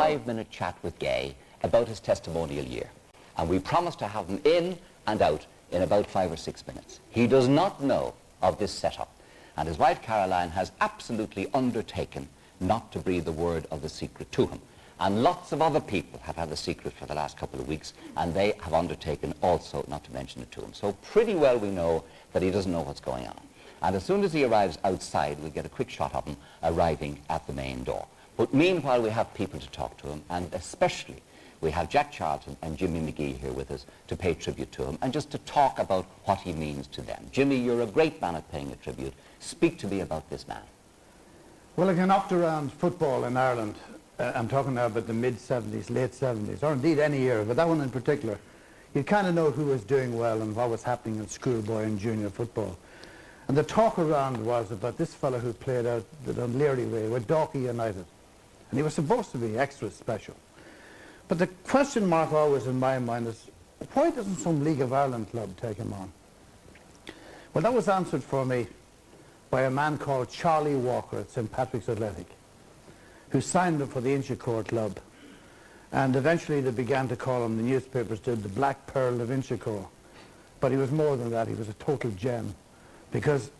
5-minute chat with Gay about his testimonial year. And we promised to have him in and out in about 5 or 6 minutes. He does not know of this setup. And his wife Caroline has absolutely undertaken not to breathe a word of the secret to him. And lots of other people have had the secret for the last couple of weeks, and they have undertaken also not to mention it to him. So pretty well we know that he doesn't know what's going on. And as soon as he arrives outside, we'll get a quick shot of him arriving at the main door. But meanwhile, we have people to talk to him, and especially we have Jack Charlton and Jimmy McGee here with us to pay tribute to him and just to talk about what he means to them. Jimmy, you're a great man at paying a tribute. Speak to me about this man. Well, if you knocked around football in Ireland, I'm talking now about the mid-70s, late 70s, or indeed any era, but that one in particular, you'd kind of know who was doing well and what was happening in schoolboy and junior football. And the talk around was about this fellow who played out the Dunleary way with Dalkey United. And he was supposed to be extra special. But the question mark always in my mind is, why doesn't some League of Ireland club take him on? Well, that was answered for me by a man called Charlie Walker at St. Patrick's Athletic, who signed him for the Inchicore Club. And eventually they began to call him, the newspapers did, the Black Pearl of Inchicore. But he was more than that, he was a total gem. Because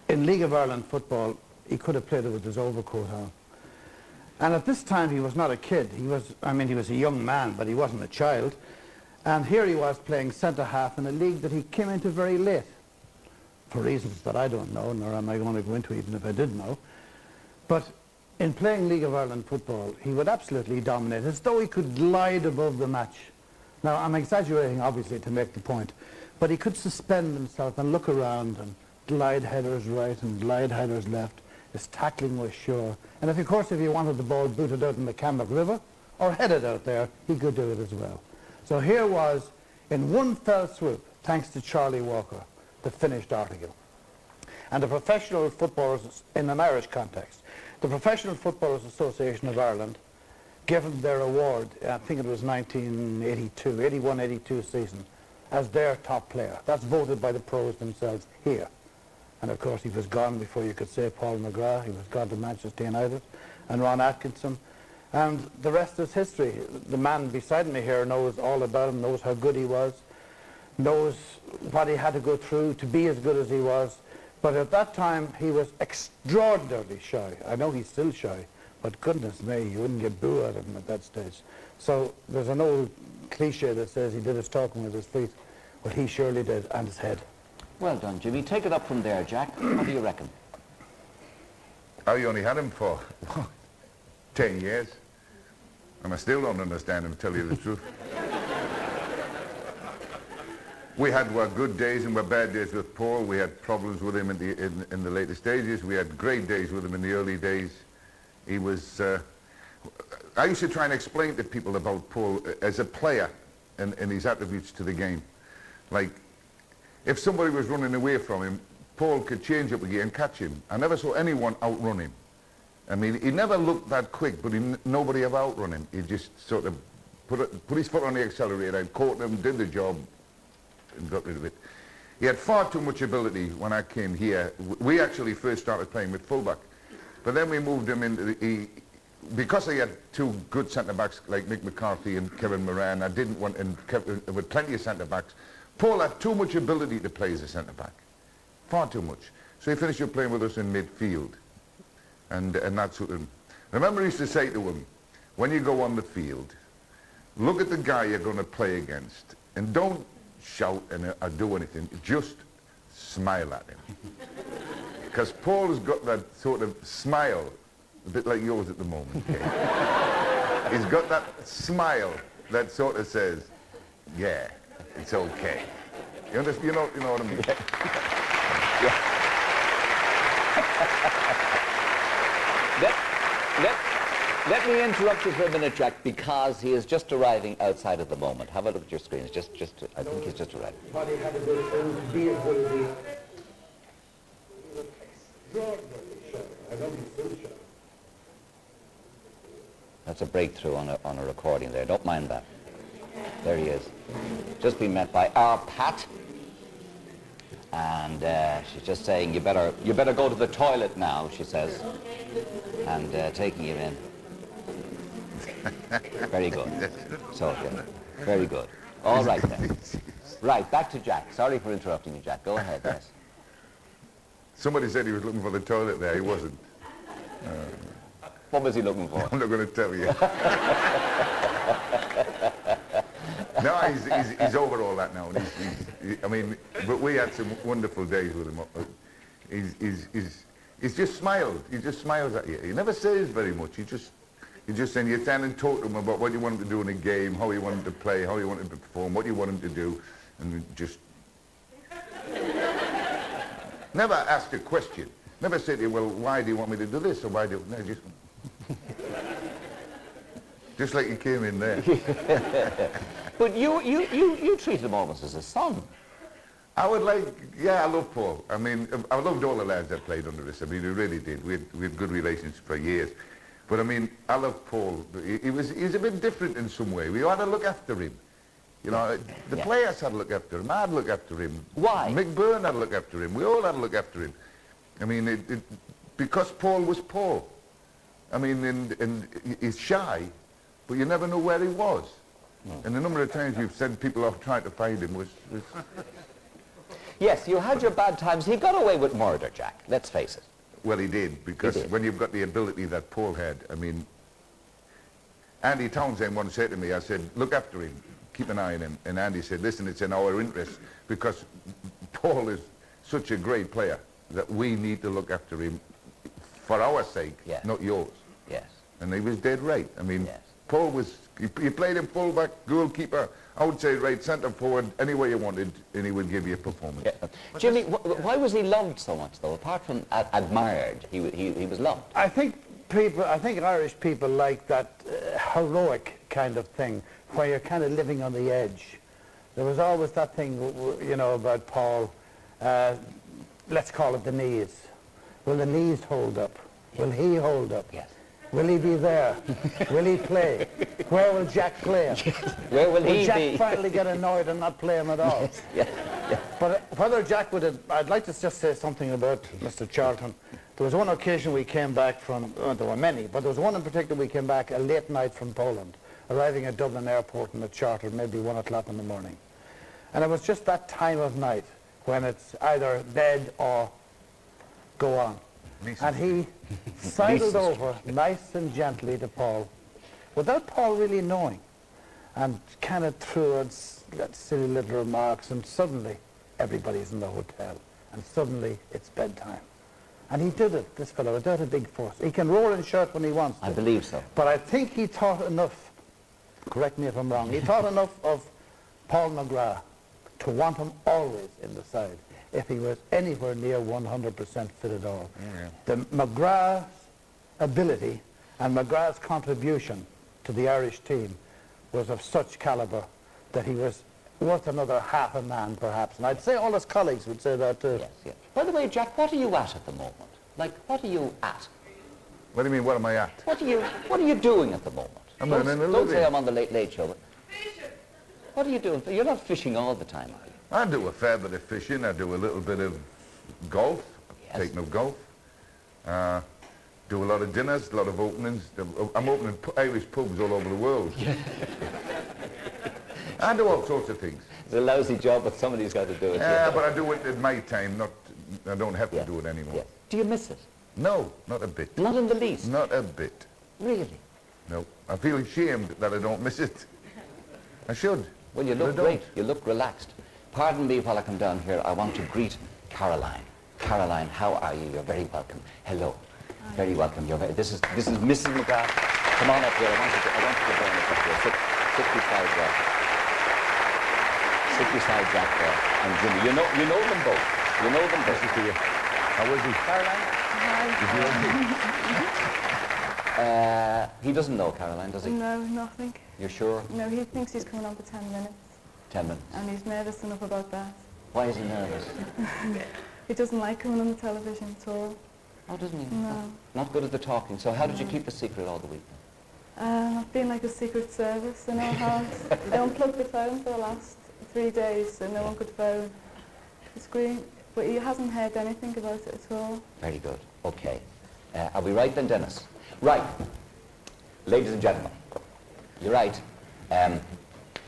in League of Ireland football, he could have played it with his overcoat on. And at this time he was not a kid, he was a young man, but he wasn't a child. And here he was playing centre-half in a league that he came into very late, for reasons that I don't know, nor am I going to go into even if I did know. But in playing League of Ireland football, he would absolutely dominate, as though he could glide above the match. Now, I'm exaggerating, obviously, to make the point, but he could suspend himself and look around and glide headers right and glide headers left. His tackling was sure. And of course, if he wanted the ball booted out in the Cammock River or headed out there, he could do it as well. So here was, in one fell swoop, thanks to Charlie Walker, the finished article. And the professional footballers, in an Irish context, the Professional Footballers Association of Ireland gave him their award, I think it was 1982, 81-82 season, as their top player. That's voted by the pros themselves here. And of course he was gone before you could say Paul McGrath. He was gone to Manchester United, and Ron Atkinson. And the rest is history. The man beside me here knows all about him, knows how good he was, knows what he had to go through to be as good as he was. But at that time, he was extraordinarily shy. I know he's still shy, but goodness me, you wouldn't get boo out of him at that stage. So there's an old cliche that says he did his talking with his feet. Well, he surely did, and his head. Well done, Jimmy. Take it up from there, Jack. What do you reckon? I only had him for 10 years, and I still don't understand him, to tell you the truth. We had good days and bad days with Paul. We had problems with him in the later stages. We had great days with him in the early days. He was... I used to try and explain to people about Paul as a player and his attributes to the game. Like, if somebody was running away from him, Paul could change up again and catch him. I never saw anyone outrun him. I mean, he never looked that quick, but nobody ever outrun him. He just sort of put his foot on the accelerator and caught him, did the job, and got rid of it. He had far too much ability when I came here. We actually first started playing with fullback, but then we moved him into because he had two good centre-backs like Mick McCarthy and Kevin Moran. I didn't want, and with plenty of centre-backs. Paul had too much ability to play as a centre-back, far too much. So he finished up playing with us in midfield, and that suited him. Remember, he used to say to him, when you go on the field, look at the guy you're going to play against, and don't shout or do anything, just smile at him. Because Paul has got that sort of smile, a bit like yours at the moment. Okay? He's got that smile that sort of says, yeah, it's okay. You understand? You know what I mean? Let me interrupt you for a minute, Jack, because he is just arriving outside at the moment. Have a look at your screen. It's I think he's just arrived. What he had to be as good as he... Extraordinarily shy. I know he's still shy. That's a breakthrough on a recording there. Don't mind that. There he is. Just been met by our Pat. And she's just saying, you better go to the toilet now, she says. And taking him in. Very good. So, yeah. Very good. All right then. Right, back to Jack. Sorry for interrupting you, Jack. Go ahead, yes. Somebody said he was looking for the toilet there. He wasn't. What was he looking for? I'm not going to tell you. No, he's over all that now. I mean, but we had some wonderful days with him. He's just smiled. He just smiles at you. He never says very much. He just then you stand and talk to him about what you want him to do in a game, how you want him to play, how you want him to perform, what you want him to do, and just never ask a question. Never say to you, well, why do you want me to do this, or why do you... No, just like you came in there. But you treat him almost as a son. I would like, yeah, I love Paul. I mean, I loved all the lads that played under us. I mean, we really did. We had good relations for years. But I mean, I love Paul. He's a bit different in some way. We ought to look after him. You know, the players had to look after him. I'd look after him. Why? Mick Byrne had to look after him. We all had to look after him. I mean, because Paul was Paul. I mean, and he's shy, but you never know where he was. No. And the number of times you've sent people off trying to find him was... Yes, you had your bad times. He got away with murder, Jack. Let's face it. Well, he did, because when you've got the ability that Paul had, I mean, Andy Townsend once said to me, I said, look after him, keep an eye on him. And Andy said, listen, it's in our interest, because Paul is such a great player that we need to look after him for our sake, not yours. Yes. And he was dead right. I mean, Paul was, he played him full-back, goalkeeper, outside right, centre forward, any way you wanted, and he would give you a performance. Yeah. Jimmy, why was he loved so much, though? Apart from admired, he was loved. I think Irish people like that heroic kind of thing, where you're kind of living on the edge. There was always that thing, you know, about Paul, let's call it the knees. Will the knees hold up? Will he hold up? Yes. Will he be there? Will he play? Where will Jack play him? Where will he Jack be? finally get annoyed and not play him at all? Yes. But whether Jack would have... I'd like to just say something about Mr. Charlton. There was one occasion we came back from... there were many, but there was one in particular we came back a late night from Poland, arriving at Dublin Airport in a charter, maybe 1 o'clock in the morning. And it was just that time of night when it's either bed or go on. And he sidled over nice and gently to Paul, without Paul really knowing, and kind of threw out silly little remarks, and suddenly everybody's in the hotel, and suddenly it's bedtime. And he did it, this fellow, without a big force. He can roar and shout when he wants to. I believe so. But I think he thought enough, correct me if I'm wrong, he thought enough of Paul McGrath to want him always in the side, if he was anywhere near 100% fit at all. The McGrath's ability and McGrath's contribution to the Irish team was of such calibre that he was worth another half a man, perhaps. And I'd say all his colleagues would say that too. Yes, yes. By the way, Jack, what are you at the moment? Like, what are you at? What do you mean, what am I at? What are you doing at the moment? Don't say I'm on the Late Show, but what are you doing? You're not fishing all the time, are you? I do a fair bit of fishing. I do a little bit of golf, taking up golf. Do a lot of dinners, a lot of openings. I'm opening Irish pubs all over the world. I do all sorts of things. It's a lousy job, but somebody's got to do it. Yeah, but I do it at my time. I don't have to do it anymore. Yeah. Do you miss it? No, not a bit. Not in the least? Not a bit. Really? No. I feel ashamed that I don't miss it. I should. Well, you look great. You look relaxed. Pardon me while I come down here. I want to greet Caroline. Caroline, how are you? You're very welcome. Hello. Hi. Very welcome. This is Mrs. McGrath. Come on up here. I want you to go down up here. Sit beside Jack. Sit beside Jack there. And Jimmy. You know them both. You know them both. How is he? Caroline? Hi. He doesn't know Caroline, does he? No, nothing. You're sure? No, he thinks he's coming on for 10 minutes. 10 minutes. And he's nervous enough about that. Why is he nervous? He doesn't like coming on the television at all. Oh, doesn't he? No. Not good at the talking. So how did you keep the secret all the week? I've been like a secret service in our house. I unplugged the phone for the last 3 days, so no one could phone the screen. But he hasn't heard anything about it at all. Very good. Okay. Are we right then, Dennis? Right. Ladies and gentlemen, You're right.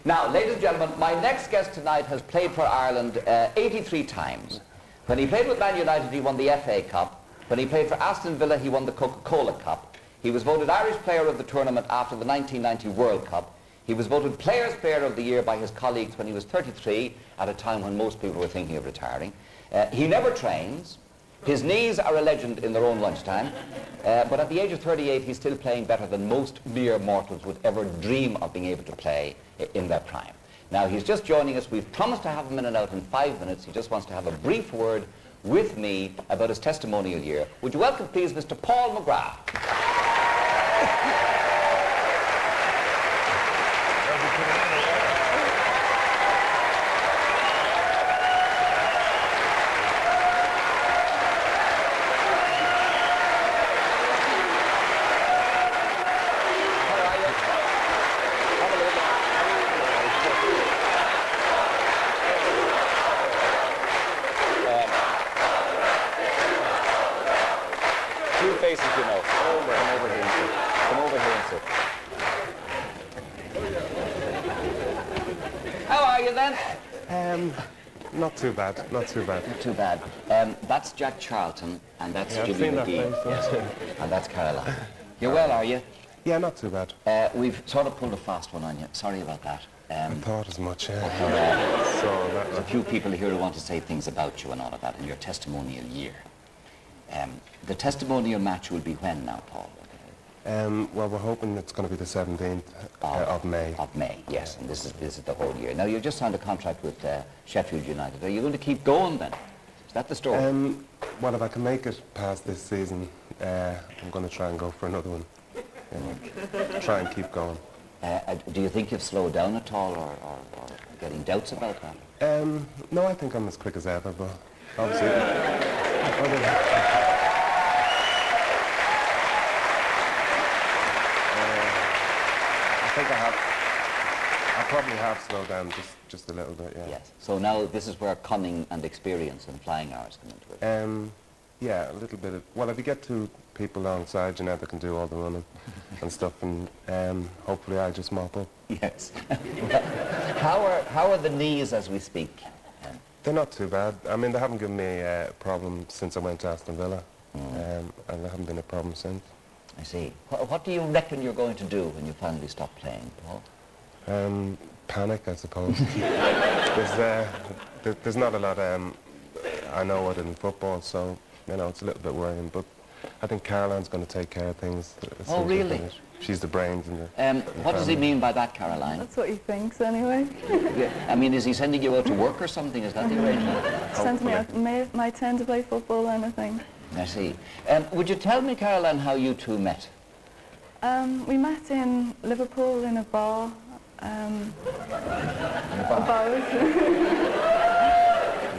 Now, ladies and gentlemen, my next guest tonight has played for Ireland 83 times. When he played with Man United, he won the FA Cup. When he played for Aston Villa, he won the Coca-Cola Cup. He was voted Irish Player of the Tournament after the 1990 World Cup. He was voted Players' Player of the Year by his colleagues when he was 33, at a time when most people were thinking of retiring. He never trains. His knees are a legend in their own lunchtime. But at the age of 38, he's still playing better than most mere mortals would ever dream of being able to play in their prime. Now, he's just joining us. We've promised to have him in and out in 5 minutes. He just wants to have a brief word with me about his testimonial year. Would you welcome, please, Mr. Paul McGrath? Faces, you know. Come over here and sit. Come over here and sit. How are you then? Not too bad, not too bad. Not too bad. That's Jack Charlton, and that's Yeah, I've Jimmy seen that McGee. face, And that's Caroline. You're well, are you? Yeah, not too bad. We've sort of pulled a fast one on you. Sorry about that. I thought as much, yeah. There's a few people here who want to say things about you and all of that in your testimonial year. The testimonial match will be when now, Paul? Well, we're hoping it's going to be the 17th of May. Of May, yes, and this is the whole year. Now, you've just signed a contract with Sheffield United. Are you going to keep going then? Is that the story? Well, if I can make it past this season, I'm going to try and go for another one. Try and keep going. Do you think you've slowed down at all, or getting doubts about that? No, I think I'm as quick as ever, but obviously... I think I probably have slowed down just a little bit, yeah. Yes. So now this is where cunning and experience and flying hours come into it. Yeah, a little bit of... Well, if you get two people alongside you now that can do all the running and stuff, and hopefully I just mop up. Yes. How are the knees as we speak? They're not too bad. I mean, they haven't given me a problem since I went to Aston Villa, and there haven't been a problem since. I see. What do you reckon you're going to do when you finally stop playing, Paul? Panic, I suppose. There's not a lot I know other than football, so, you know, it's a little bit worrying, but I think Caroline's going to take care of things. Oh, really? She's the brains in the what does he mean by that, Caroline? That's what he thinks anyway. Yeah. I mean, is he sending you out to work or something? Is that the arrangement? Sends me out my turn to play football and anything. I see. Would you tell me, Caroline, how you two met? We met in Liverpool in a bar. About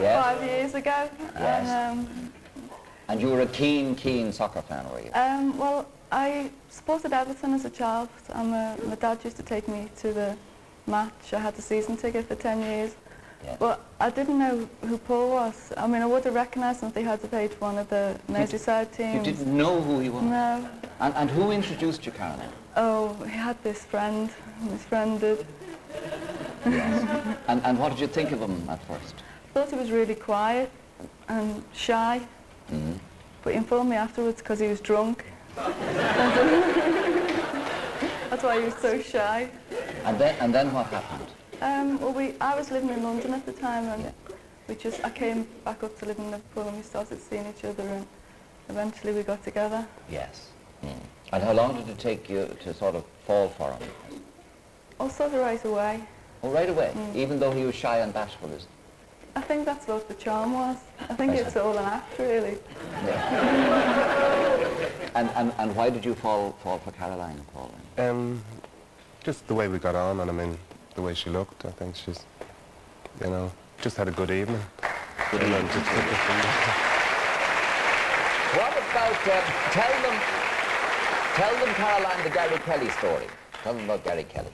Yes. 5 years ago. Yes. And you were a keen soccer fan, were you? Well, I supported Everton as a child. My dad used to take me to the match. I had the season ticket for 10 years. Yeah. But I didn't know who Paul was. I mean, I would have recognised him if they had played for one of the Merseyside teams. You didn't know who he was? No. And who introduced you, Caroline? Oh, he had this friend. His friend did. Yes. And what did you think of him at first? I thought he was really quiet and shy. Mm-hmm. But he informed me afterwards because he was drunk. That's why he was so shy. And then what happened? Well, I was living in London at the time, and Yeah. I came back up to live in Liverpool, and we started seeing each other, and eventually we got together. Yes. And how long did it take you to sort of fall for him? Also right away. Oh, right away, even though he was shy and bashful, is it? I think that's what the charm was. I think it's all an act, really. And why did you fall for Caroline, Paul? Just the way we got on, and I mean, the way she looked. I think she's, you know, just had a good evening. Good evening. What about, tell them, Caroline, the Gary Kelly story. Tell them about Gary Kelly.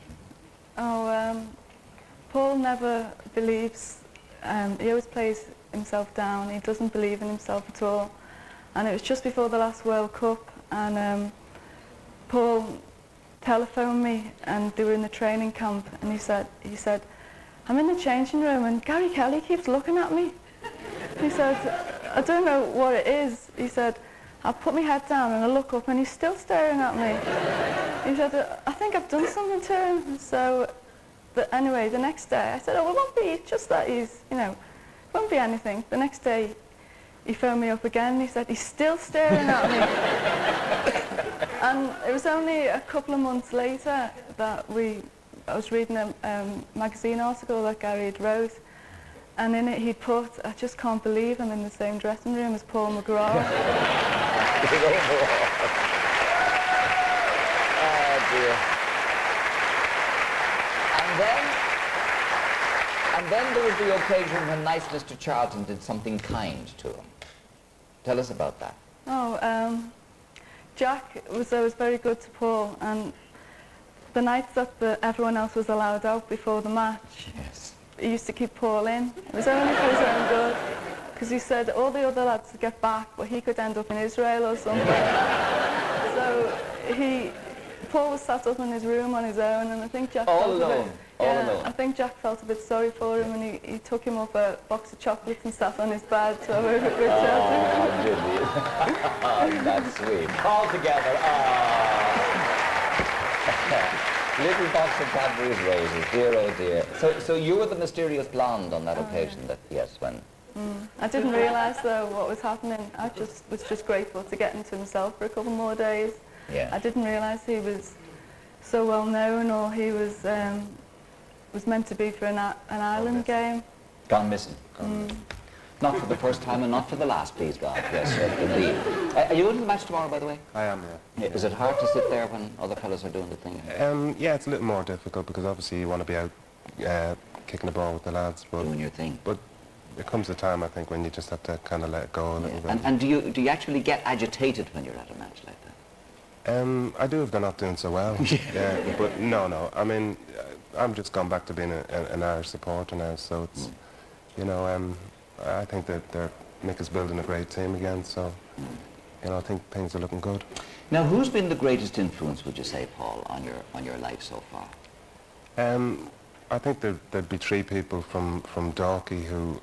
Oh, Paul never believes, he always plays himself down. He doesn't believe in himself at all. And it was just before the last World Cup, and Paul telephoned me, and they were in the training camp, and he said, I'm in the changing room and Gary Kelly keeps looking at me. He said, I don't know what it is. He said, I put my head down and I look up and he's still staring at me. He said, I think I've done something to him. So anyway, the next day I said, oh, it won't be, it's just that he's, you know, it won't be anything. The next day he phoned me up again and he said, he's still staring at me. And it was only a couple of months later that I was reading a magazine article that Gary had wrote, and in it he'd put, I just can't believe I'm in the same dressing room as Paul McGrath. Oh dear. And then there was the occasion when nice Mr. Charlton did something kind to him. Tell us about that. Oh, Jack was always very good to Paul, and the nights that everyone else was allowed out before the match, Yes. he used to keep Paul in. It was only for his own good, because he said all the other lads would get back, but he could end up in Israel or something. So Paul was sat up in his room on his own, and I think Jack All felt alone. I think Jack felt a bit sorry for him, and he took him up a box of chocolates and sat on his bed to have a good chat. Oh, did he? Oh, that's sweet. All together. Oh. Little box of Cadbury's roses, dear, oh dear. So you were the mysterious blonde on that occasion, that, yes, when... I didn't realise, though, what was happening. I was just grateful to get into himself for a couple more days. Yeah. I didn't realise he was so well known, or he was meant to be for an Ireland game. Gone missing. Not for the first time and not for the last, please God. Yes, indeed. Are you going to the match tomorrow, by the way? I am, yeah. Is it hard to sit there when other fellas are doing the thing? Yeah, it's a little more difficult because obviously you want to be out kicking the ball with the lads. But, Doing your thing. But there comes a time, I think, when you just have to kind of let it go a little bit. And do you actually get agitated when you're at a match like that? I do if they're not doing so well. Yeah, but no. I mean, I'm just gone back to being an Irish supporter now, so it's, you know, I think that Mick is building a great team again, so, you know, I think things are looking good. Now, who's been the greatest influence, would you say, Paul, on your life so far? I think there'd be three people from Dalkey who,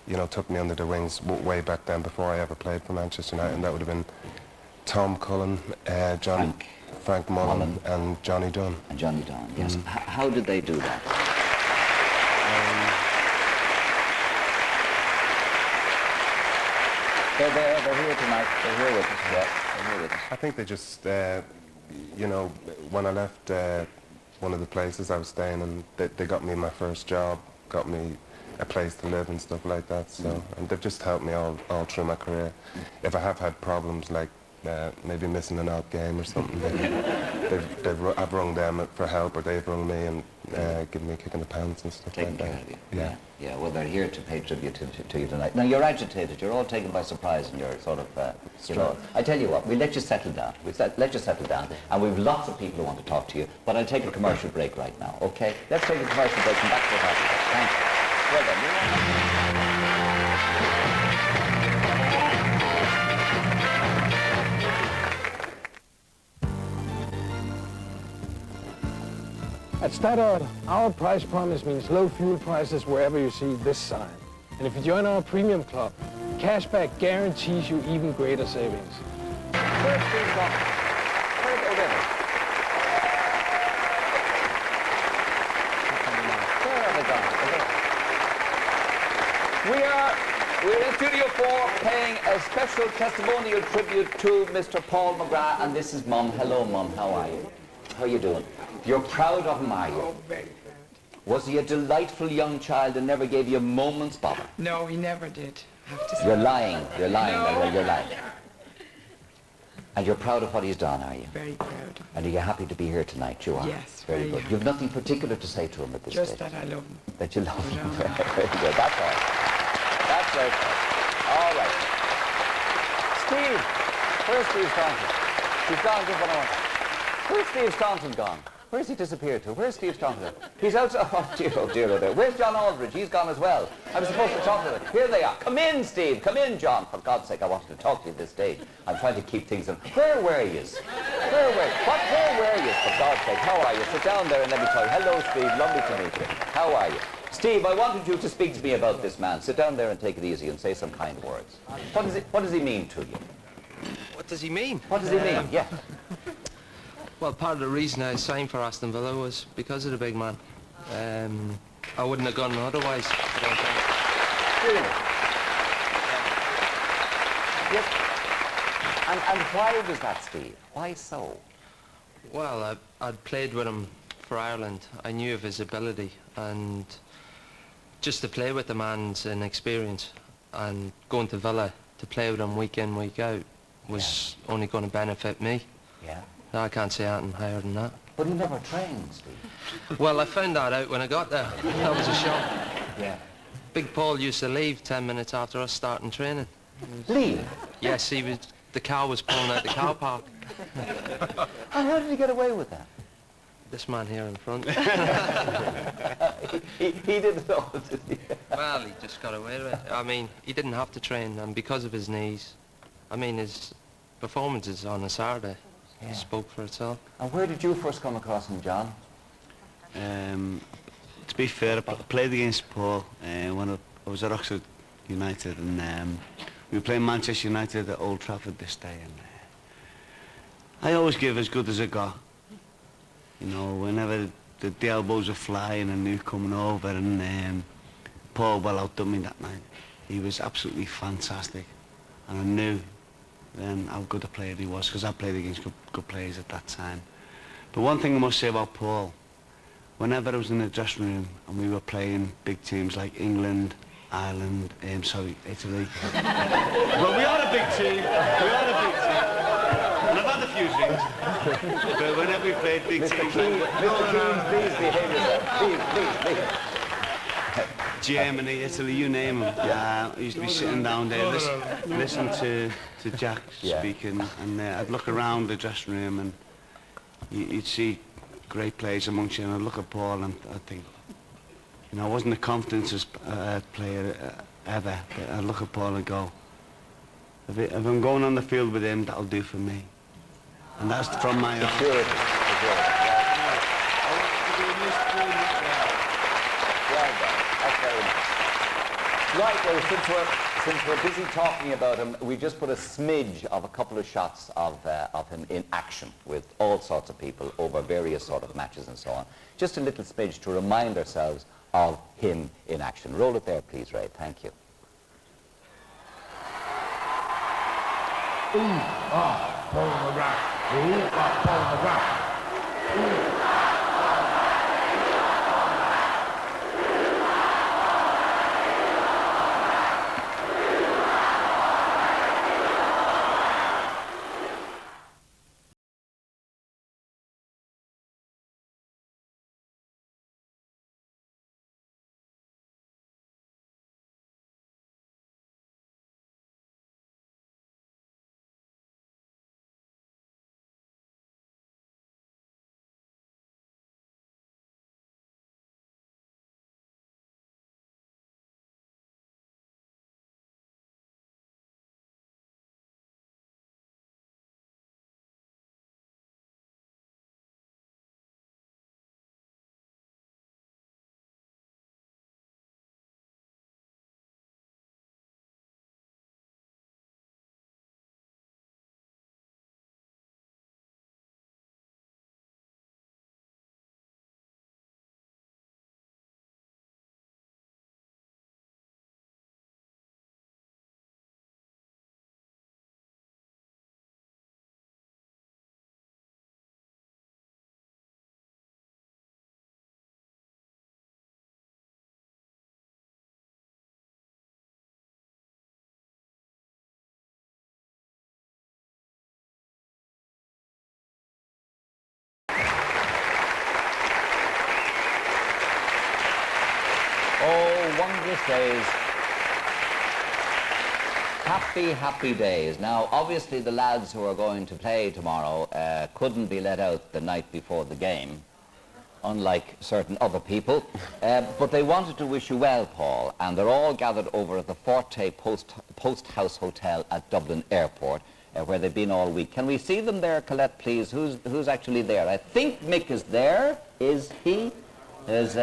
you know, took me under their wings way back then before I ever played for Manchester United, and that would have been Tom Cullen, Frank Mullen, and Johnny Dunn. And Johnny Dunn, yes. How did they do that? They're here tonight. They're here with us. Yeah, they're here with us. I think they just, you know, when I left one of the places I was staying in, they got me my first job, got me a place to live and stuff like that. So, and they've just helped me all through my career. If I have had problems like maybe missing an odd game or something, I've rung them for help, or they've rung me and given me a kick in the pants and stuff Taking like care that. of you. Yeah. Yeah, well, they're here to pay tribute to you tonight. Now, you're agitated. You're all taken by surprise, and you're sort of, you know. I tell you what, we'll let you settle down. Let you settle down, and we've lots of people who want to talk to you, but I'll take a commercial break right now, okay? Let's take a commercial break and back to it after that. Thank you. Well done. At Statoil, our price promise means low fuel prices wherever you see this sign. And if you join our premium club, cashback guarantees you even greater savings. Where's Steve gone? Where's O'Donnell? Where are they gone? We're in Studio 4 paying a special testimonial tribute to Mr. Paul McGrath, and this is Mum. Hello, Mum. How are you? How are you doing? You're proud of him, are you? Oh, very proud. Was he a delightful young child and never gave you a moment's bother? No, he never did, I have to say. You're lying. You're lying. No. You're lying. And you're proud of what he's done, are you? Very proud. And are you happy to be here tonight? You are? Yes, Very very good. happy. You've nothing particular to say to him at this Just stage? that I love him. That you love him. No. Very good. That's all. That's right. All right. Steve. Where's Steve Staunton? He's gone just when I want. Where's Steve Staunton gone? Where's he disappeared to? Where's Steve Stockton? He's out. Oh dear, oh dear, oh dear. Where's John Aldridge? He's gone as well. I was supposed to talk to them. Here they are. Come in, Steve. Come in, John. For God's sake, I wanted to talk to you at this stage. I'm trying to keep things in. Where were you? Where were you? For God's sake, how are you? Sit down there and let me tell you. Hello, Steve. Lovely to meet you. How are you? Steve, I wanted you to speak to me about this man. Sit down there and take it easy and say some kind words. What does he mean to you? What does he mean? What does he mean? Yeah. Well, part of the reason I signed for Aston Villa was because of the big man. I wouldn't have gone otherwise. I don't think. Really? Yes. And why was that, Steve? Why so? Well, I'd played with him for Ireland. I knew of his ability, and just to play with the man's an experience, and going to Villa to play with him week in, week out was only going to benefit me. Yeah. No, I can't say anything higher than that. But he never trained, Steve. Well, I found that out when I got there. That was a shock. Yeah. Big Paul used to leave 10 minutes after us starting training. Leave? Yes, the car was pulling out the car park. And how did he get away with that? This man here in front. he didn't know, did he? Well, he just got away with it. I mean, he didn't have to train, and because of his knees, I mean, his performances on a Saturday spoke for itself. And where did you first come across him, John? To be fair, I played against Paul when I was at Oxford United, and we were playing Manchester United at Old Trafford this day, and I always give as good as I got. You know, whenever the elbows were flying and he was coming over, and Paul well outdone me that night. He was absolutely fantastic, and I knew then how good a player he was, because I played against good players at that time. But one thing I must say about Paul, whenever I was in the dressing room and we were playing big teams like England, Ireland, Italy. Well, we are a big team. We are a big team. And I've had a few drinks. But whenever we played big teams... Mr. Keane, please behave yourself. Please. Germany, Italy, you name them. I used to be sitting down there, listen to Jack speaking, and I'd look around the dressing room and you'd see great players amongst you, and I'd look at Paul and I'd think, you know, I wasn't the confidence player ever, but I'd look at Paul and go, if I'm going on the field with him, that'll do for me. And that's from my heart. Right, well, since we're busy talking about him, we just put a smidge of a couple of shots of him in action with all sorts of people over various sort of matches and so on. Just a little smidge to remind ourselves of him in action. Roll it there, please, Ray. Thank you. Paul McGrath. Paul McGrath. Oh, wondrous days. Happy, happy days. Now, obviously, the lads who are going to play tomorrow couldn't be let out the night before the game unlike certain other people. But they wanted to wish you well, Paul, and they're all gathered over at the Forte Post House Hotel at Dublin Airport, where they've been all week. Can we see them there, Colette, please? Who's actually there? I think Mick is there. Is he? There's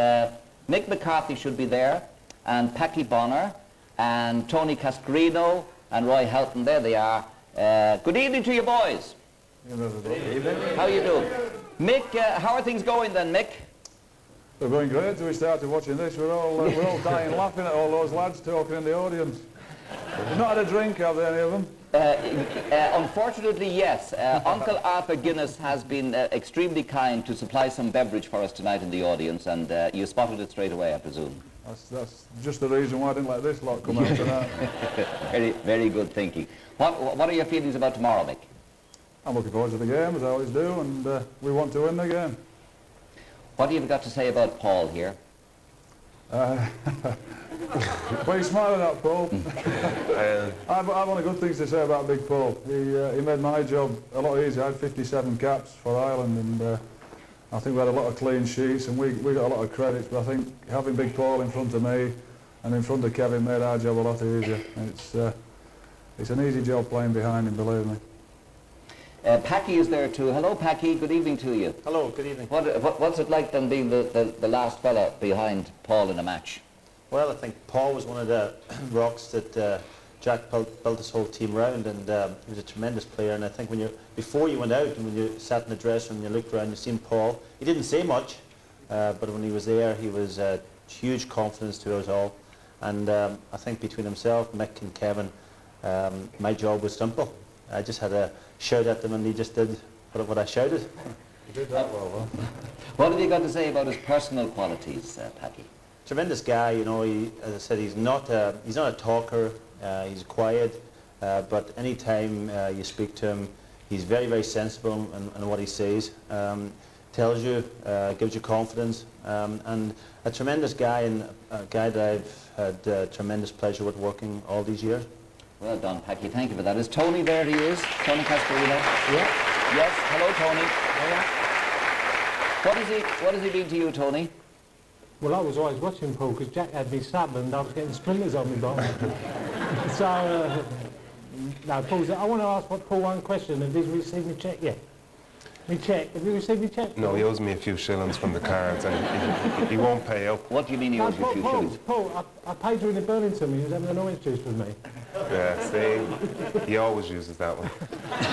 Mick McCarthy should be there, and Packy Bonner, and Tony Cascarino, and Roy Houghton. There they are. Good evening to you, boys. Good evening. How you doing? Mick, how are things going then, Mick? They're going great. We started watching this. We're all dying laughing at all those lads talking in the audience. They've not had a drink, have they, any of them? Unfortunately, yes. Uncle Arthur Guinness has been extremely kind to supply some beverage for us tonight in the audience, and you spotted it straight away, I presume. That's just the reason why I didn't let this lot come out tonight. Very, very good thinking. What are your feelings about tomorrow, Mick? I'm looking forward to the game, as I always do, and we want to win the game. What have you got to say about Paul here? What are you smiling at, Paul? I've only good things to say about Big Paul. He made my job a lot easier. I had 57 caps for Ireland, and I think we had a lot of clean sheets, and we got a lot of credits, but I think having Big Paul in front of me and in front of Kevin made our job a lot easier. And it's an easy job playing behind him, believe me. Packy is there too. Hello, Packy. Good evening to you. Hello, good evening. What's it like then being the last fella behind Paul in a match? Well, I think Paul was one of the rocks that Jack built his whole team around, and he was a tremendous player. And I think before you went out and when you sat in the dressing room and you looked around, you seen Paul. He didn't say much, but when he was there, he was huge confidence to us all. And I think between himself, Mick and Kevin, my job was simple. I just had to shout at them, and he just did what I shouted. You did that well, huh? What have you got to say about his personal qualities, Packy? Tremendous guy, you know. As I said, he's not a talker. He's quiet, but any time you speak to him, he's very, very sensible in what he says. Tells you, gives you confidence, and a tremendous guy, and a guy that I've had tremendous pleasure with working all these years. Well done, Packy. Thank you for that. Is Tony there? He is. Tony Cascarino? Yeah. Yes. Hello, Tony. Yeah. What has he been to you, Tony? Well, I was always watching Paul because Jack had me sub and I was getting splinters on me bottom. So, no, Paul's, I want to ask Paul one question. Have you received me check yet? Me check? Have you received me check? No, he owes me a few shillings from the cards, and he won't pay up. What do you mean he owes you a few shillings? Paul, I paid you in the Burlington when he was having an orange juice with me. Yeah, see, he always uses that one.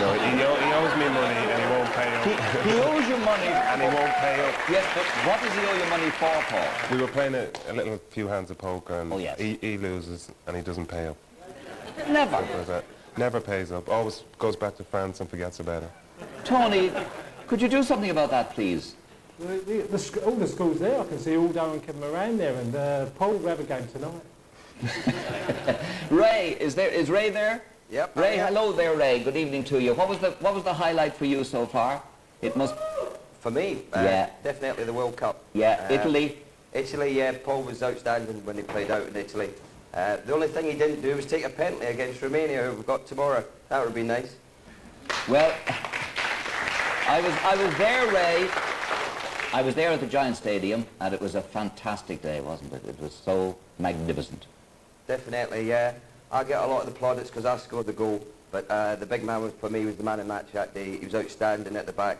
No, he owes me money and he won't pay up. He owes you money and he won't pay up. Yes, but what does he owe you money for, Paul? We were playing a little few hands of poker, and oh, yes. he loses and he doesn't pay up. Never. Never pays up. Always goes back to France and forgets about it. Tony, could you do something about that, please? All the schools there, I can see Aldo and Kevin Moran there, and Paul will have a game tonight. Ray, is Ray there? Yep. Ray, hello there, Ray. Good evening to you. What was the highlight for you so far? It must. For me, yeah, definitely the World Cup. Yeah, Italy. Italy, yeah. Paul was outstanding when he played out in Italy. The only thing he didn't do was take a penalty against Romania, who we've got tomorrow. That would be nice. Well, I was there, Ray. I was there at the Giant Stadium, and it was a fantastic day, wasn't it? It was so magnificent. Definitely, yeah. I get a lot of the plaudits because I scored the goal, but the big man for me was the man of the match that day. He was outstanding at the back,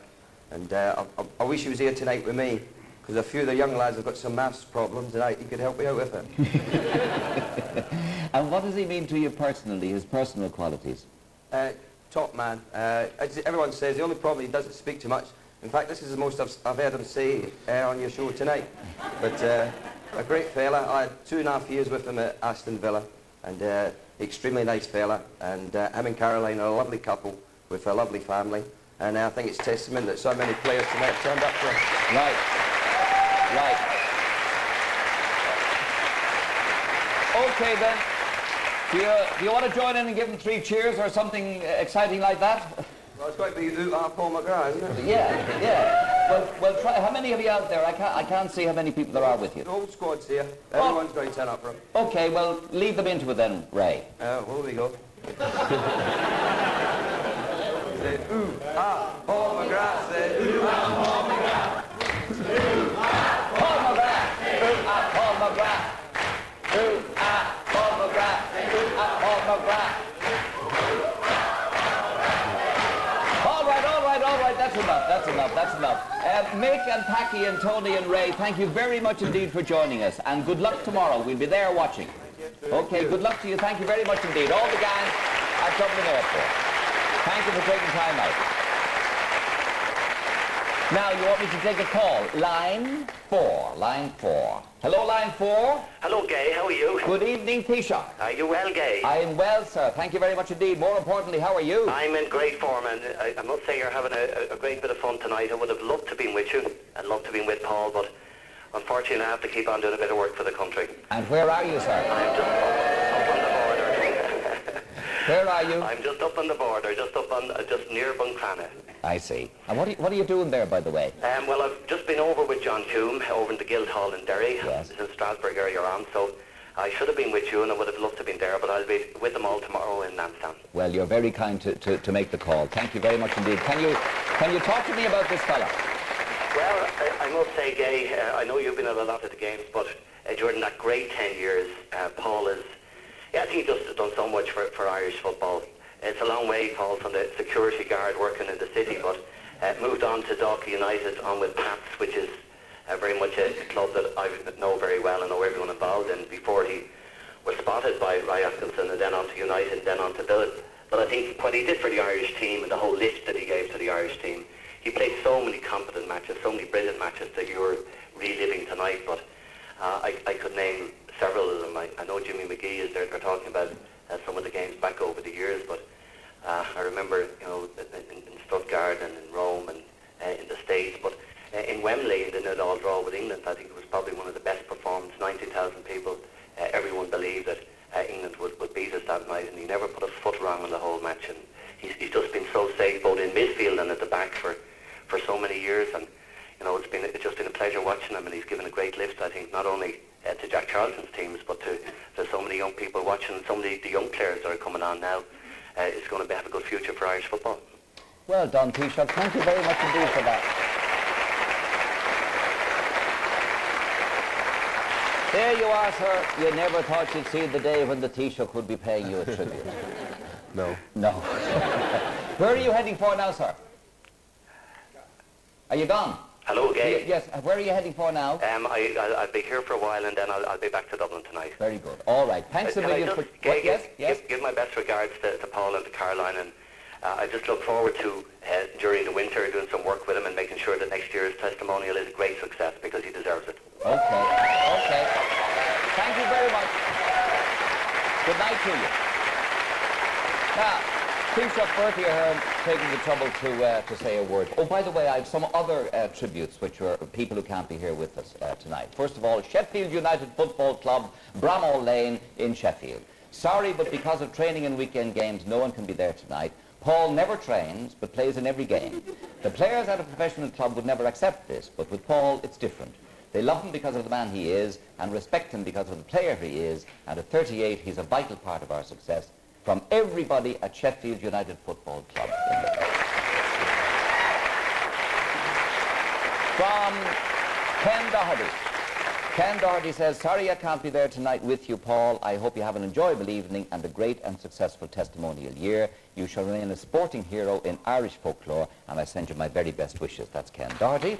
and I wish he was here tonight with me, because a few of the young lads have got some maths problems, and he could help me out with it. And what does he mean to you personally, his personal qualities? Top man. As everyone says, the only problem he doesn't speak too much. In fact, this is the most I've heard him say on your show tonight. But a great fella. I had 2.5 years with him at Aston Villa, and extremely nice fella. And him and Caroline are a lovely couple with a lovely family. And I think it's testament that so many players tonight have turned up for him. Right. Right. Okay then. Do you want to join in and give them 3 cheers or something exciting like that? Well, it's got to be Paul McGrath, isn't it? Yeah, yeah. Well, try. How many of you out there? I can't see how many people there are with you. The whole squad's here. Everyone's going to turn up for him. Okay, well, lead them into it then, Ray. Well, we go. Say, Paul McGrath said, Paul McGrath. Mick and Packy and Tony and Ray, thank you very much indeed for joining us. And good luck tomorrow. We'll be there watching. Okay, good luck to you. Thank you very much indeed. All the gang at Dublin Airport. Thank you for taking time out. Now, you want me to take a call. Line 4. Line 4. Hello, line 4. Hello, Gay. How are you? Good evening, Taoiseach. Are you well, Gay? I am well, sir. Thank you very much indeed. More importantly, how are you? I'm in great form, and I must say you're having a great bit of fun tonight. I would have loved to be with you and loved to be with Paul, but unfortunately I have to keep on doing a bit of work for the country. And where are you, sir? I'm just up on the border. Where are you? I'm just up on the border, just near Buncrana. I see. And what are you doing there, by the way? Well, I've just been over with John Hume over in the Guildhall in Derry. Yes. It's in Strasbourg earlier on, so I should have been with you and I would have loved to have been there, but I'll be with them all tomorrow in Lansdowne. Well, you're very kind to make the call. Thank you very much indeed. Can you talk to me about this fella? Well, I must say, Gay, I know you've been at a lot of the games, but during that great 10 years, Paul is, I think he's just done so much for Irish football. It's a long way, Paul, from the security guard working in the city, but moved on to Dalkey United, on with Pats, which is very much a club that I know very well and know everyone involved in, before he was spotted by Ray Atkinson, and then on to United, and then on to Billet. But I think what he did for the Irish team and the whole lift that he gave to the Irish team, he played so many competent matches, so many brilliant matches that you were reliving tonight, but I could name several of them. I know Jimmy McGee is there, they're talking about some of the games back over the years, but I remember, in Stuttgart and in Rome and in the States, but in Wembley, in the nil-all draw with England, I think it was probably one of the best performances. 90,000 people, everyone believed that England would beat us that night, and he never put a foot wrong in the whole match, and he's just been so safe both in midfield and at the back for so many years, and it's just been a pleasure watching him, and he's given a great lift, I think, not only to Jack Charlton's teams, but to so many young people watching, so many the young players that are coming on now. It's going to have a good future for Irish football. Well done, Taoiseach. Thank you very much indeed for that. There you are, sir. You never thought you'd see the day when the Taoiseach would be paying you a tribute. No. No. Where are you heading for now, sir? Are you gone? Hello, Gay. Yes. Where are you heading for now? I'll be here for a while, and then I'll be back to Dublin tonight. Very good. All right. Thanks a million for... Yes? Give my best regards to Paul and to Caroline, and I just look forward to, during the winter, doing some work with him and making sure that next year's testimonial is a great success, because he deserves it. Okay. Thank you very much. Good night to you. Now, Taoiseach Bertie here taking the trouble to say a word. Oh, by the way, I have some other tributes, which are people who can't be here with us tonight. First of all, Sheffield United Football Club, Bramall Lane in Sheffield. Sorry, but because of training and weekend games, no one can be there tonight. Paul never trains, but plays in every game. The players at a professional club would never accept this, but with Paul, it's different. They love him because of the man he is, and respect him because of the player he is, and at 38, he's a vital part of our success. From everybody at Sheffield United Football Club. From Ken Doherty. Ken Doherty says, sorry I can't be there tonight with you, Paul. I hope you have an enjoyable evening and a great and successful testimonial year. You shall remain a sporting hero in Irish folklore, and I send you my very best wishes. That's Ken Doherty.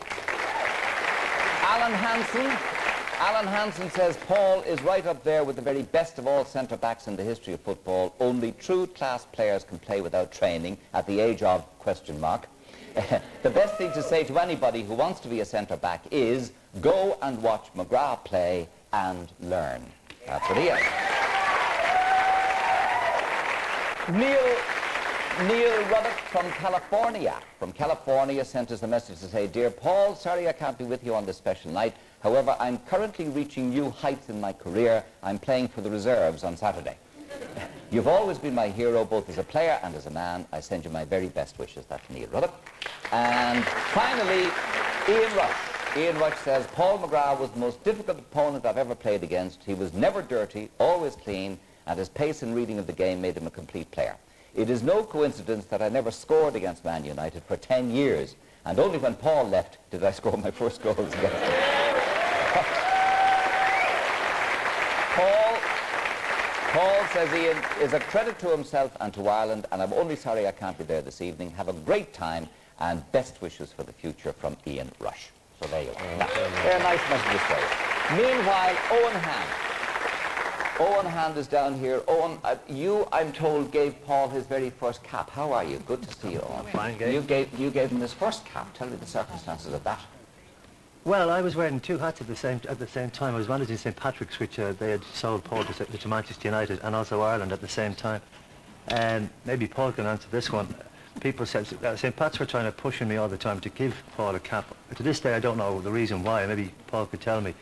Alan Hansen says, Paul is right up there with the very best of all centre-backs in the history of football. Only true class players can play without training at the age of ... The best thing to say to anybody who wants to be a centre-back is, go and watch McGrath play and learn. That's what he is. Neil Ruddock from California sent us a message to say, Dear Paul, sorry I can't be with you on this special night. However, I'm currently reaching new heights in my career. I'm playing for the reserves on Saturday. You've always been my hero, both as a player and as a man. I send you my very best wishes. That's Neil Ruddock. And finally, Ian Rush. Ian Rush says, Paul McGrath was the most difficult opponent I've ever played against. He was never dirty, always clean, and his pace and reading of the game made him a complete player. It is no coincidence that I never scored against Man United for 10 years, and only when Paul left did I score my first goals against him. Paul, says Ian, is a credit to himself and to Ireland, and I'm only sorry I can't be there this evening. Have a great time, and best wishes for the future from Ian Rush. So there you go. Now, they're nice messages for you. Meanwhile, Owen Hand. Owen Hand is down here. Owen, you, I'm told, gave Paul his very first cap. How are you? Good to see you, Owen. Fine, Gabe. You gave him his first cap. Tell me the circumstances of that. Well, I was wearing two hats at the same time. I was managing St Patrick's, which they had sold Paul to Manchester United, and also Ireland at the same time. And maybe Paul can answer this one. People said St Pat's were trying to push me all the time to give Paul a cap. To this day, I don't know the reason why. Maybe Paul could tell me.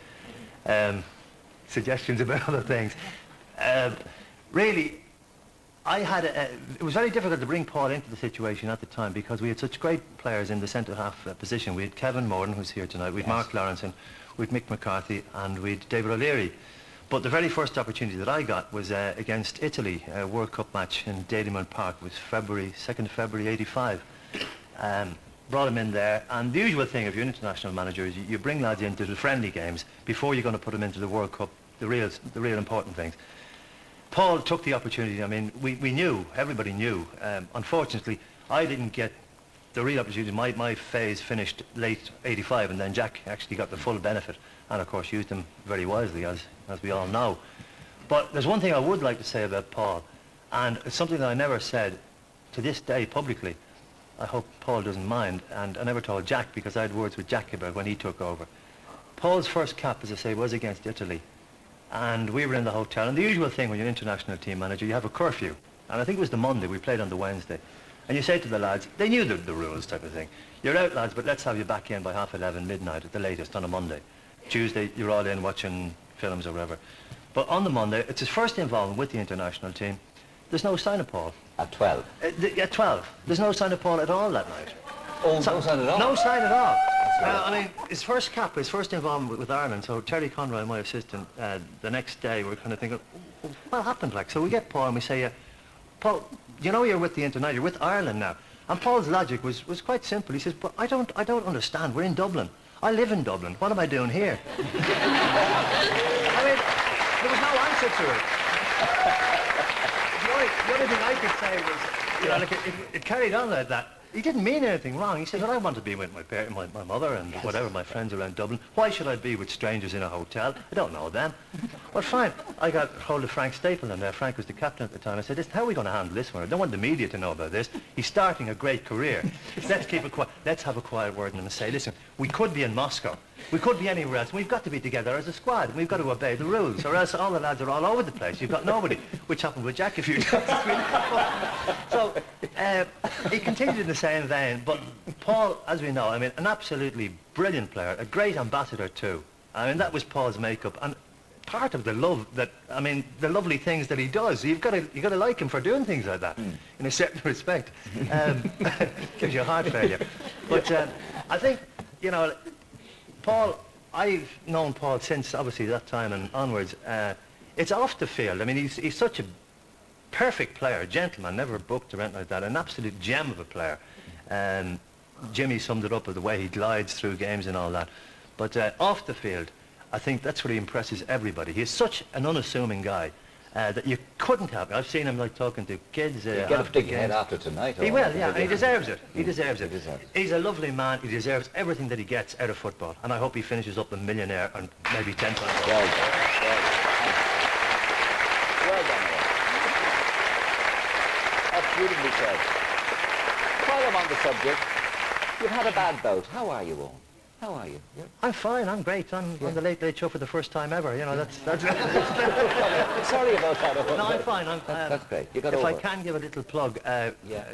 Suggestions about other things. Really, it was very difficult to bring Paul into the situation at the time because we had such great players in the centre-half position. We had Kevin Moran, who's here tonight, we had Mark Lawrenson, we had Mick McCarthy, and we had David O'Leary. But the very first opportunity that I got was against Italy, a World Cup match in Dalymount Park. It was 2nd February '85. Brought him in there, and the usual thing if you're an international manager is you bring lads into the friendly games before you're going to put them into the World Cup, the real important things. Paul took the opportunity. I mean, we knew, everybody knew. Unfortunately, I didn't get the real opportunity. My phase finished late '85, and then Jack actually got the full benefit, and of course used him very wisely, as we all know. But there's one thing I would like to say about Paul, and it's something that I never said to this day publicly. I hope Paul doesn't mind, and I never told Jack because I had words with Jack about when he took over. Paul's first cap, as I say, was against Italy, and we were in the hotel, and the usual thing when you're an international team manager, you have a curfew, and I think it was the Monday, we played on the Wednesday, and you say to the lads, they knew the rules type of thing, you're out lads, but let's have you back in by 11:30, midnight at the latest on a Monday. Tuesday, you're all in watching films or whatever. But on the Monday, it's his first involvement with the international team. There's no sign of Paul. At 12? At 12. There's no sign of Paul at all that night. Oh, no sign at all? No sign at all. I mean, his first cap, his first involvement with Ireland, so Terry Conroy, my assistant, the next day we're kind of thinking, what happened like? So we get Paul and we say, Paul, you know you're with the international, you're with Ireland now. And Paul's logic was quite simple. He says, but I don't understand. We're in Dublin. I live in Dublin. What am I doing here? I mean, there was no answer to it. The only thing I could say was, you know, like it carried on like that. He didn't mean anything wrong. He said, well, I want to be with my mother and whatever, my friends around Dublin. Why should I be with strangers in a hotel? I don't know them. Well, fine. I got hold of Frank Staple, and Frank was the captain at the time. I said, listen, how are we going to handle this one? I don't want the media to know about this. He's starting a great career. Let's keep it quiet. Let's have a quiet word with him and say, listen, we could be in Moscow. We could be anywhere else. We've got to be together as a squad. We've got to obey the rules, or else all the lads are all over the place. You've got nobody, which happened with Jack a few times. So he continued in the same vein. But Paul, as we know, I mean, an absolutely brilliant player, a great ambassador too. I mean, that was Paul's makeup, and part of the love that, I mean, the lovely things that he does. You've got to like him for doing things like that, in a certain respect. Gives you a heart failure. But I think, you know, Paul, I've known Paul since obviously that time and onwards. It's off the field. I mean, he's such a perfect player, a gentleman, never booked or anything like that, an absolute gem of a player. Jimmy summed it up with the way he glides through games and all that. But off the field, I think that's what he impresses everybody. He's such an unassuming guy that you couldn't have. I've seen him like talking to kids. He'll get a big head after tonight. He will, yeah. He deserves it. He deserves it. He's a lovely man. He deserves everything that he gets out of football. And I hope he finishes up a millionaire and maybe 10 times over. Well done. Well done. That's beautifully said. While I'm on the subject, you've had a bad bout. How are you, Owen? How are you? I'm fine. I'm great. I'm on the Late Late Show for the first time ever. You know, that's Sorry about that. No, I'm fine. That's great. You got if over I it. can give a little plug,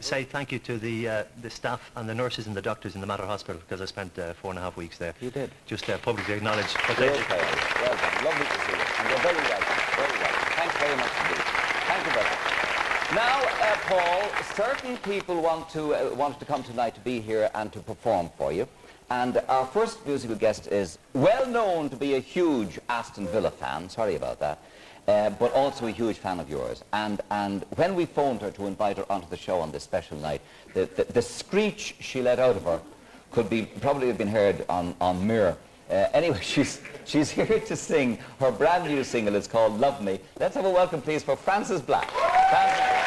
say thank you to the staff and the nurses and the doctors in the Mater Hospital, because I spent 4.5 weeks there. You did. Just publicly acknowledge what Well they did. done. Lovely to see you. And you're very welcome. Very welcome. Thanks very much indeed. Thank you very much. Now, Paul, certain people wanted to come tonight to be here and to perform for you. And our first musical guest is well known to be a huge Aston Villa fan, sorry about that, but also a huge fan of yours. And when we phoned her to invite her onto the show on this special night, the screech she let out of her could probably have been heard on Mirror. Anyway, she's here to sing her brand new single. It's called Love Me. Let's have a welcome, please, for Frances Black. Frances Black.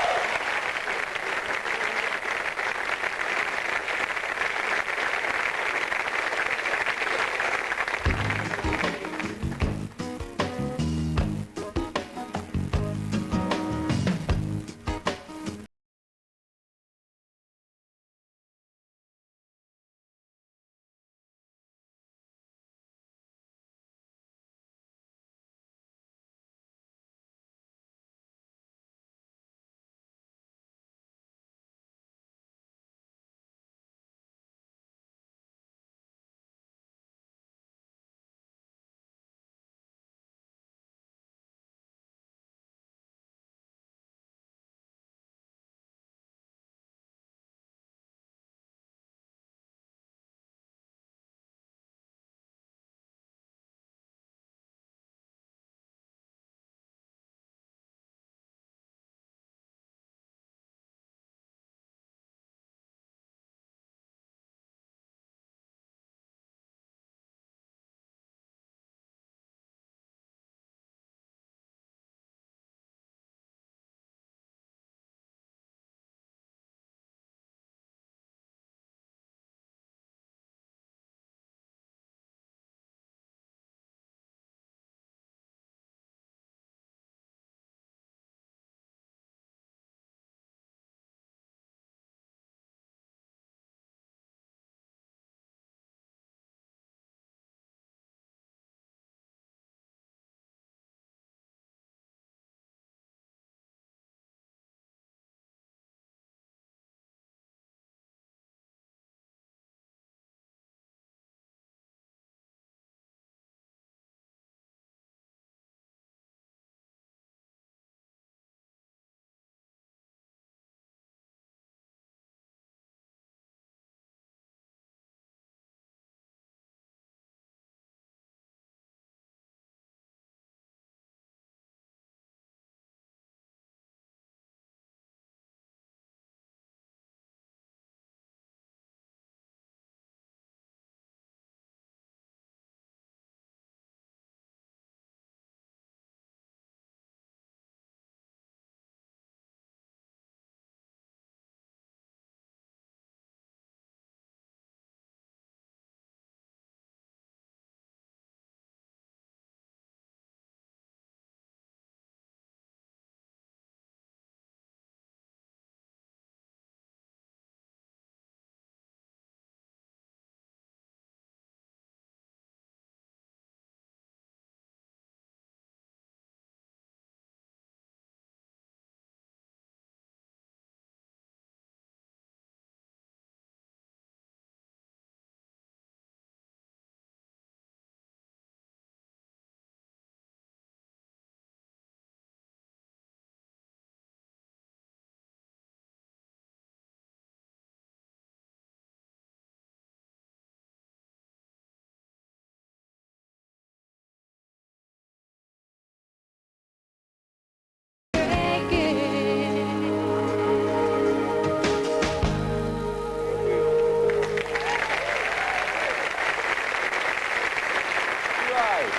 right.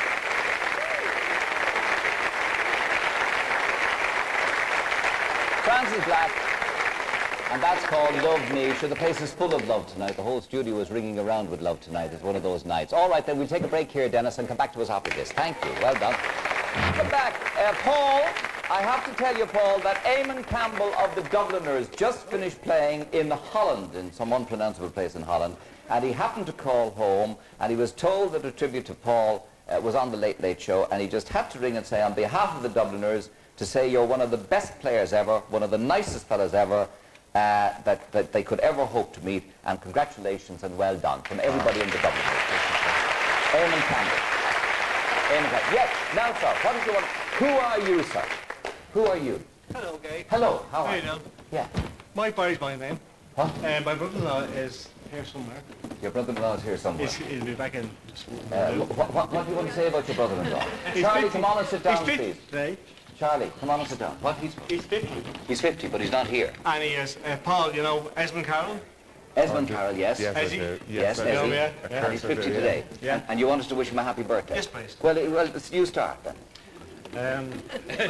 Francis Black, and that's called Love Me. Sure, the place is full of love tonight. The whole studio is ringing around with love tonight. It's one of those nights. All right, then we'll take a break here, Dennis, and come back to us after this. Thank you. Well done. Come back. Paul, I have to tell you, Paul, that Eamon Campbell of the Dubliners just finished playing in Holland, in some unpronounceable place in Holland, and he happened to call home, and he was told that a tribute to Paul was on the Late Late Show, and he just had to ring and say, on behalf of the Dubliners, to say you're one of the best players ever, one of the nicest fellas ever, that they could ever hope to meet, and congratulations and well done from everybody in the Dubliners. Eamon Campbell. Eamon Campbell. Yes, now, sir, what did you want? Who are you, sir? Who are you? Hello, Gay. Hello, how are you? doing? Yeah. Mike Barry's my name. What? My brother-in-law is here somewhere. Your brother-in-law is here somewhere. He'll be back in. What do you want to say about your brother-in-law? He's Charlie, 50. come on and sit down, He's 50 please. today. Charlie, come on and sit down. What? He's 50. He's 50, but he's not here. And he is, Paul, you know, Esmond Carroll? Esmond Carroll, yes. Yes, I do. Yes, I know, yeah. And he's 50 today. Yeah. And you want us to wish him a happy birthday? Yes, please. Well, you start then. Yes,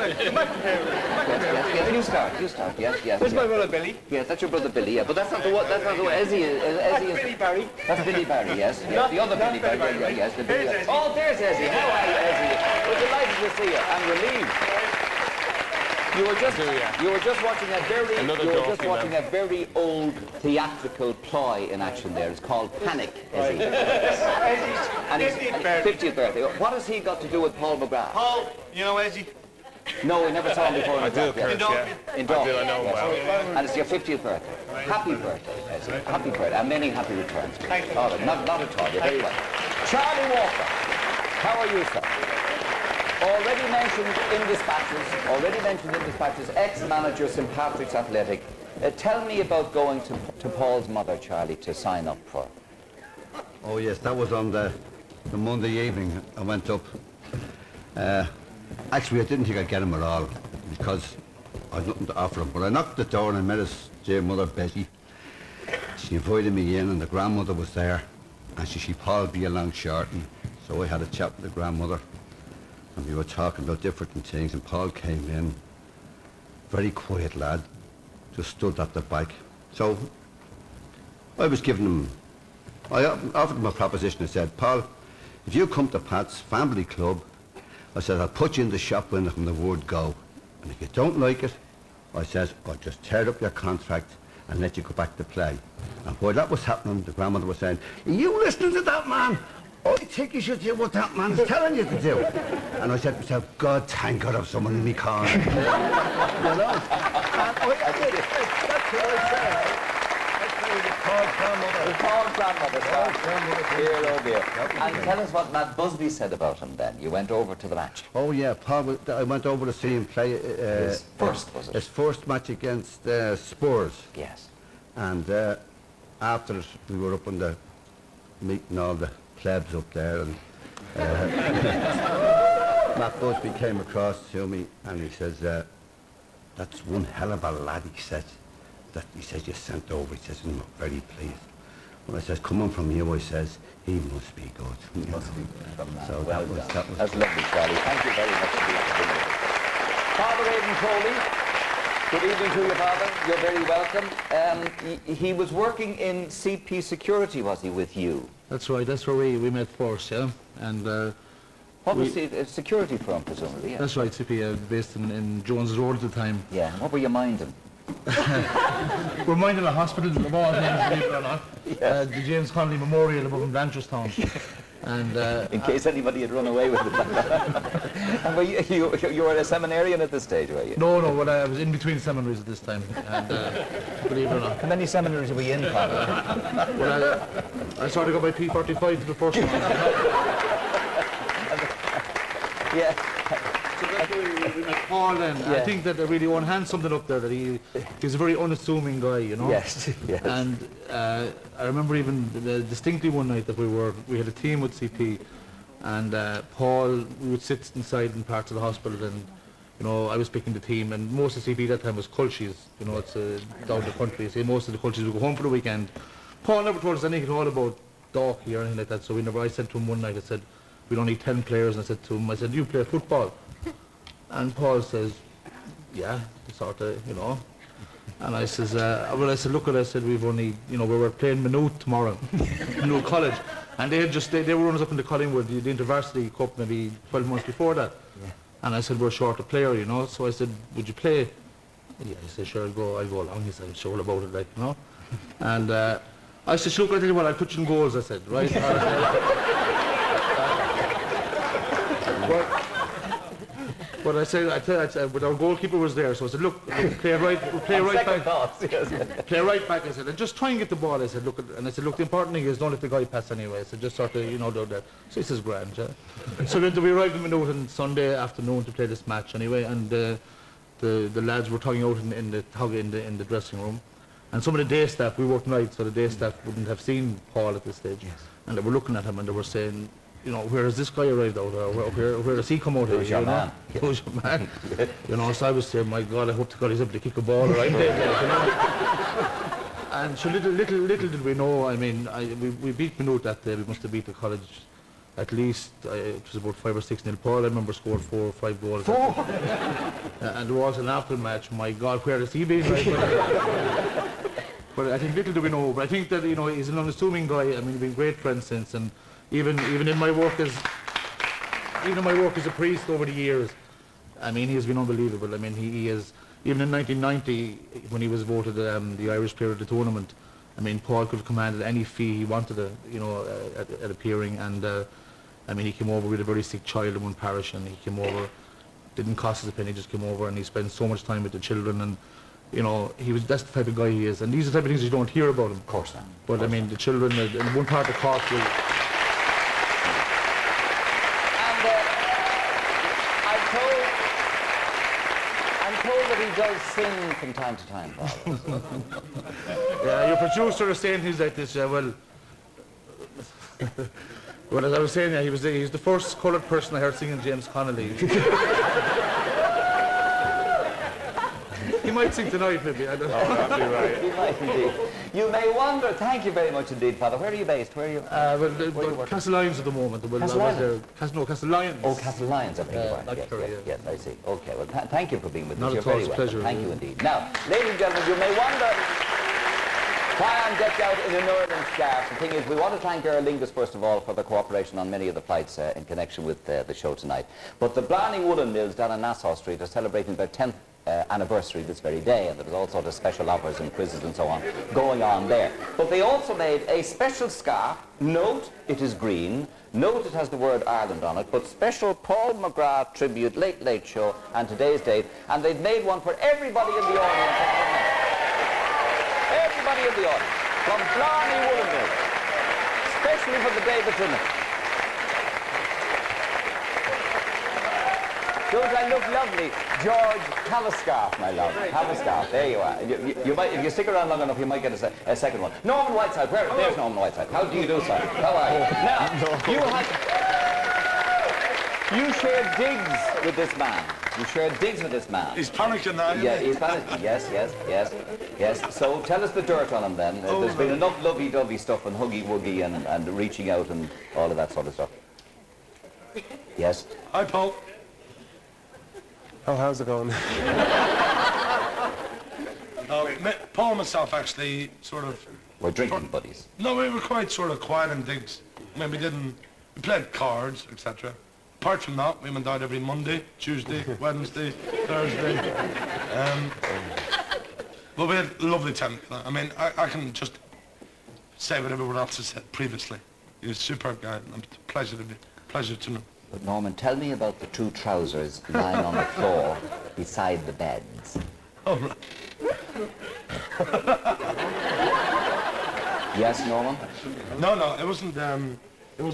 you start. Yes. This is my brother Billy. Yes, that's your brother Billy, yeah. But that's not the one, that's not the one. Ezzy is... That's Billy Barry. That's Billy Barry, yes. Not- The other not Billy Barry, Billy Barry, yes. The There's Billy. Ezzy. Oh, there's Ezzy. How are you, Ezzy? We're delighted to see you. And relieved. You were just watching a very old theatrical ploy in action there. It's called Panic, Ezzy. And his 50th birthday. What has he got to do with Paul McGrath? Paul, you know Ezzy? No, we never saw him before. I do, in yeah. In Dublin. I know him well. And it's your 50th birthday. Happy birthday, Ezzy. Happy birthday. And many happy returns. Thank you. Not at all. You're very welcome. Charlie Walker, how are you, sir? Already mentioned in dispatches, ex-manager St. Patrick's Athletic. Tell me about going to Paul's mother, Charlie, to sign up for. Oh yes, that was on the Monday evening. I went up. Actually, I didn't think I'd get him at all because I had nothing to offer him. But I knocked at the door and I met his dear mother, Betty. She invited me in and the grandmother was there. And she Paul be along short. And so I had a chat with the grandmother. And we were talking about different things. And Paul came in, very quiet lad, just stood at the back. So I was giving him, I offered him a proposition. I said, Paul, if you come to Pat's family club, I said, I'll put you in the shop window from the word go. And if you don't like it, I says, I'll just tear up your contract and let you go back to play. And while that was happening, the grandmother was saying, are you listening to that man? I think you should do what that man's telling you to do. And I said to myself, God, thank God I've someone in me corner. You know? And that's what I said. Paul's grandmother, sir. Dear, oh dear. And tell us what Matt Busby said about him then. You went over to the match. Oh yeah, Paul, I went over to see him play his first, was it? His first match against Spurs. Yes. And after it, we were up on the meeting all the plebs up there, and Matt Busby came across to me and he says, that's one hell of a lad, he says. He says, you sent over. He says, I'm very pleased. Well, I says, coming from you, I says, he must be good. He must be from that. So well that was. That's lovely, Charlie. Thank you very much indeed for being with us. Father Aidan Coley, good evening to you, Father. You're very welcome. He was working in CP Security, was he, with you? That's right. That's where we met first, yeah. And what was the security firm, presumably? Yeah. That's right, CP, based in Jones Road at the time. Yeah. What were you minding? We're minding a hospital of all things, believe it or not. Yes. The James Connolly Memorial above in Blanchardstown. And in case anybody had run away with it. And were you were a seminarian at this stage, were you? No, well, I was in between seminaries at this time. And believe it or not. How many seminaries were you in, Father? Well, I sort of got my P45 to the first one. Yeah. So that's where we met Paul then. Yeah. I think that I really want to hand something up there, that he's a very unassuming guy, you know. Yes, yes. And I remember even distinctly one night that we had a team with CP, and Paul, we would sit inside in parts of the hospital, and you know, I was picking the team, and most of CP that time was cultures, you know, it's down the country, so most of the cultures would go home for the weekend. Paul never told us anything at all about Dalkey or anything like that, so I said to him one night, I said, we'd only 10 players, and I said to him, I said, "Do you play football?" And Paul says, "Yeah, sort of, you know." And I says, well, I said, "Look, I said, we've only, you know, we were playing Maynooth tomorrow, Maynooth College, and they were runners up in the Collingwood, the InterVarsity Cup, maybe 12 months before that." Yeah. And I said, "We're short a player, you know." So I said, "Would you play?" Yeah, he said, "Sure, I'll go along." He said, "I'm sure about it, like, you know." And I said, "Look, I tell you what, I'll put you in goals," I said, right? But I said, but our goalkeeper was there, so I said, "Look, play right back." Thoughts, yes. Play right back, I said, "and just try and get the ball." I said, "Look," and I said, "Look, the important thing is don't let the guy pass anyway." I said, "Just sort of, you know, do that." So he says, "Grand, yeah." So then we arrived in Maynooth on Sunday afternoon to play this match anyway, and the lads were tugging out in the dressing room, and some of the day staff, we worked nights, so the day staff wouldn't have seen Paul at this stage, and they were looking at him and they were saying, you know, "Where has this guy arrived out, or where has he come out here?" Who's your man? Who's your man? You know, so I was saying, "My God, I hope to God he's able to kick a ball right there," you know. And so little did we know, I mean, we beat Maynooth that day. We must have beat the college at least, it was about 5 or 6-0. Paul, I remember, scored 4 or 5 goals. 4? And there was an after match, my God, where has he been? Right? But I think little do we know, but I think that, you know, he's an unassuming guy. I mean, we've been great friends since, and even in my work as a priest over the years, I mean, he has been unbelievable. I mean, he is, even in 1990, when he was voted the Irish Player of the Tournament, I mean, Paul could have commanded any fee he wanted, you know, at appearing, and I mean, he came over with a very sick child in one parish, and he came over, didn't cost us a penny, just came over, and he spent so much time with the children, and, you know, that's the type of guy he is, and these are the type of things you don't hear about him. Of course not. But I mean, the children, in one part of Cork will... He does sing from time to time, Bob. Yeah, your producer is saying he's like this, well, as I was saying, yeah, he's the first coloured person I heard singing James Connolly. He might sing tonight, maybe, I don't know. Oh, that'd be right. He might indeed. You may wonder, thank you very much indeed, Father. Where are you based? Where are you? Well, Castlelyons at the moment. Castlelyons? Castlelyons. Oh, Castlelyons, I think you are. Yes, I see. Okay, well, thank you for being with us. You're very welcome. Pleasure. Thank you indeed. Now, ladies and gentlemen, you may wonder why I'm decked out in a northern scarf. The thing is, we want to thank Aer Lingus, first of all, for the cooperation on many of the flights in connection with the show tonight. But the Blarney Woolen Mills down on Nassau Street are celebrating their 10th anniversary this very day, and there was all sorts of special offers and quizzes and so on going on there. But they also made a special scarf. Note it is green. Note it has the word Ireland on it, but special Paul McGrath tribute, Late Late Show, and today's date. And they've made one for everybody in the audience. Everybody in the audience, from Blarney Woolen Mills, especially for the day that's in it. Don't I look lovely? George, have a scarf, my love. Have a scarf. There you are. You might, if you stick around long enough, you might get a second one. Norman Whiteside, there's Norman Whiteside. How do you do, sir? How are you? Now, you share digs with this man. You share digs with this man. He's panicking now. Yeah, he's panicking. Yes. So tell us the dirt on him then. There's been enough lovey-dovey stuff and huggy-wuggy and reaching out and all of that sort of stuff. Yes? Hi, Paul. Oh, how's it going? Paul and myself actually sort of... We're drinking buddies. No, we were quite sort of quiet in digs. I mean, we played cards, etc. Apart from that, we went out every Monday, Tuesday, Wednesday, Thursday. But we had a lovely time. I mean, I can just say what everyone else has said previously. He was a superb guy, and it's a pleasure to know. But Norman, tell me about the 2 trousers lying on the floor beside the beds. Oh, right. Yes, Norman? No, it wasn't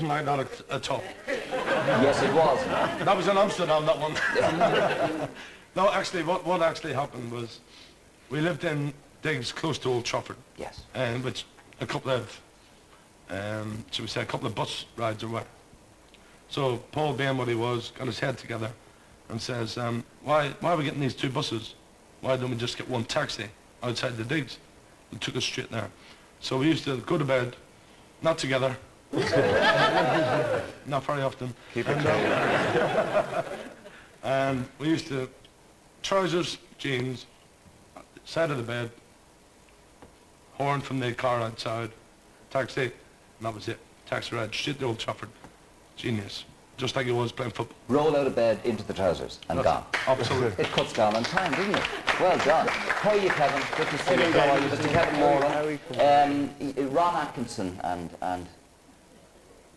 like that at all. Yes, it was. That was in Amsterdam, that one. No, actually, what actually happened was we lived in digs close to Old Trafford. Yes. Which a couple of, should we say, a couple of bus rides away. So Paul, being what he was, got his head together and says, why are we getting these 2 buses? Why don't we just get 1 taxi outside the digs? And took us straight there. So we used to go to bed, not together, Not very often. Keep it and we used to trousers, jeans, side of the bed, horn from the car outside, taxi, and that was it. Taxi ride straight to Old Trafford. Genius. Just like it was playing football. Roll out of bed into the trousers and gone. Absolutely. It cuts down on time, doesn't it? Well done. How are you, Kevin? Good to see you. How are you, Mr. Kevin Moran? Ron Atkinson and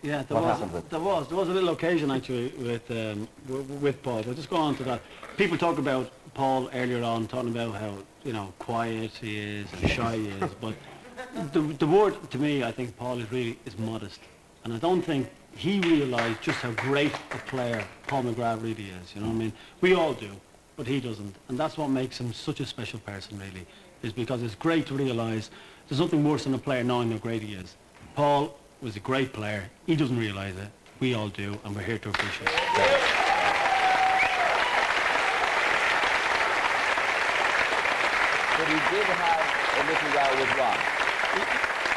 yeah, there was a little occasion actually with Paul. We'll just go on to that. People talk about Paul earlier on, talking about how quiet he is and shy he is, but the word to me, I think Paul is modest, and I don't think he realised just how great a player Paul McGrath really is. You know what I mean? We all do, but he doesn't, and that's what makes him such a special person. Really, is because it's great to realise there's nothing worse than a player knowing how great he is. Paul was a great player. He doesn't realise it. We all do, and we're here to appreciate it. But he did have a little row with Ron.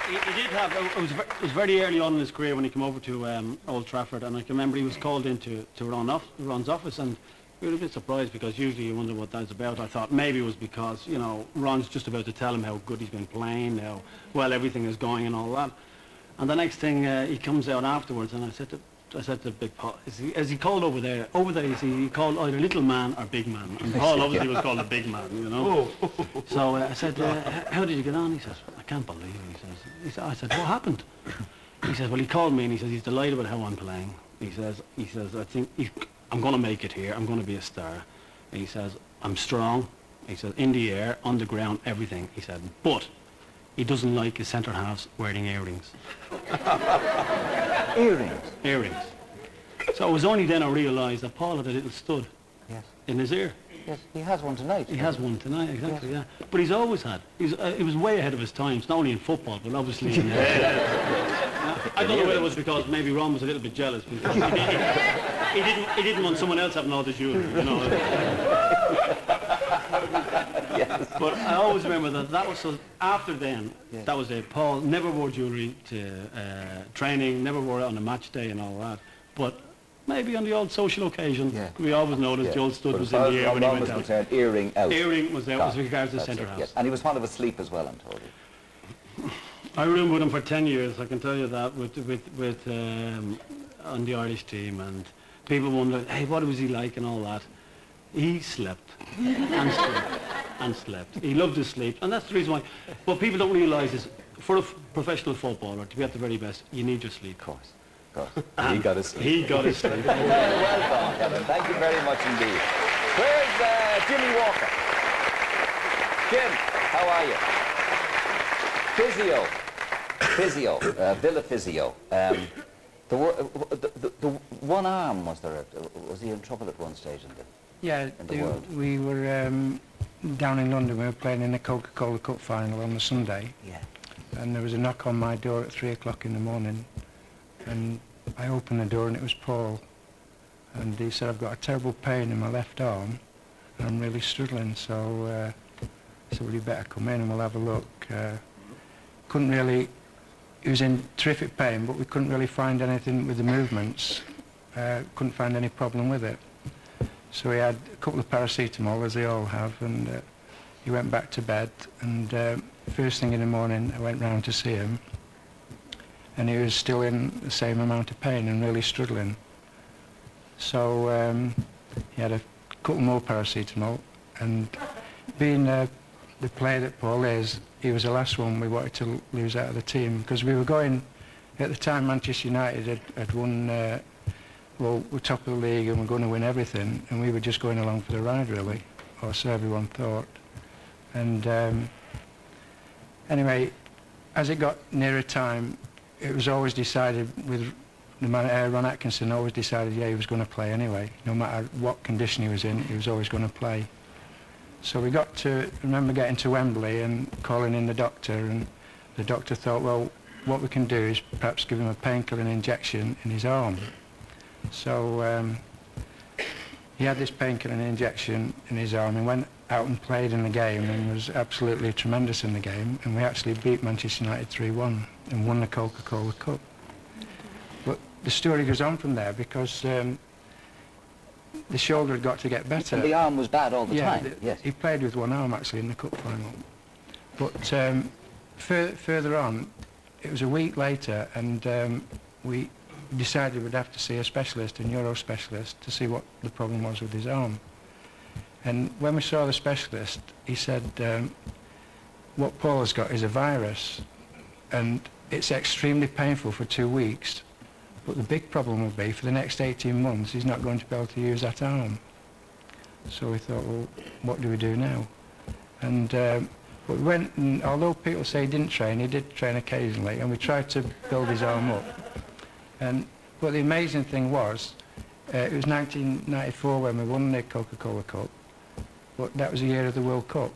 He did have. It was very early on in his career when he came over to Old Trafford, and I can remember he was called into Ron's office, and we were a bit surprised because usually you wonder what that's about. I thought maybe it was because Ron's just about to tell him how good he's been playing, how well everything is going, and all that. And the next thing he comes out afterwards, and I said to Big Paul, as he called over there, he called either little man or big man. And Paul obviously was called a big man, you know. So I said, how did you get on? He says, I can't believe it. I said, what happened? He says, well, he called me and he says he's delighted with how I'm playing. He says, I think I'm going to make it here. I'm going to be a star. And he says, I'm strong. He says, in the air, on the ground, everything. He said, but he doesn't like his centre halves wearing earrings. Earrings? Earrings. So it was only then I realised that Paul had a little stud in his ear. Yes, he has one tonight. He has one tonight, exactly, yeah. But he's always had. He was way ahead of his times, not only in football, but obviously in... I don't know whether it was because maybe Ron was a little bit jealous, because he didn't want someone else having all the jewellery, you know. Yes. But I always remember that was so. After then, that was it. Paul never wore jewellery to training, never wore it on a match day and all that. But maybe on the old social occasion, we always noticed the old stud was in the air when he went out. Earring out. Earring was out with regards to centre house. Yes. And he was fond of asleep as well, I'm told you. I roomed with him for 10 years. I can tell you that on the Irish team, and people wonder, hey, what was he like and all that. He slept and slept and slept. He loved to sleep, and that's the reason why. What people don't realise is, for a professional footballer to be at the very best, you need your sleep. Of course. He got his sleep. He got his sleep. Well done, Kevin. Thank you very much indeed. Where's Jimmy Walker? Jim, how are you? Physio, Villa Physio. The one arm, was he in trouble at one stage in the world? We were down in London. We were playing in the Coca-Cola Cup final on the Sunday. Yeah. And there was a knock on my door at 3 o'clock in the morning, and I opened the door and it was Paul. And he said, I've got a terrible pain in my left arm and I'm really struggling, so I said, well, you better come in and we'll have a look. Couldn't really, he was in terrific pain, but we couldn't really find anything with the movements. Couldn't find any problem with it. So he had a couple of paracetamol, as they all have, and he went back to bed. And first thing in the morning, I went round to see him, and he was still in the same amount of pain and really struggling. So he had a couple more paracetamol, and being the player that Paul is, he was the last one we wanted to lose out of the team, because we were going, at the time Manchester United had won, well, we're top of the league and we're going to win everything, and we were just going along for the ride really, or so everyone thought. And anyway, as it got nearer time, it was always decided with the man, Ron Atkinson always decided, yeah, he was going to play anyway. No matter what condition he was in, he was always going to play. So we got to, I remember getting to Wembley and calling in the doctor, and the doctor thought, well, what we can do is perhaps give him a painkiller injection in his arm. So he had this painkiller injection in his arm and went out and played in the game and was absolutely tremendous in the game, and we actually beat Manchester United 3-1 and won the Coca-Cola Cup. the story goes on from there because the shoulder had got to get better. And the arm was bad all the time. Yes. He played with one arm actually in the cup final. But further on, it was a week later, and we decided we'd have to see a specialist, a neuro specialist, to see what the problem was with his arm. And when we saw the specialist, he said, what Paul has got is a virus, and it's extremely painful for 2 weeks, but the big problem will be for the next 18 months he's not going to be able to use that arm. So we thought, well, what do we do now? And but we went, and although people say he didn't train, he did train occasionally, and we tried to build his arm up. But the amazing thing was, it was 1994 when we won the Coca-Cola Cup, but that was the year of the World Cup.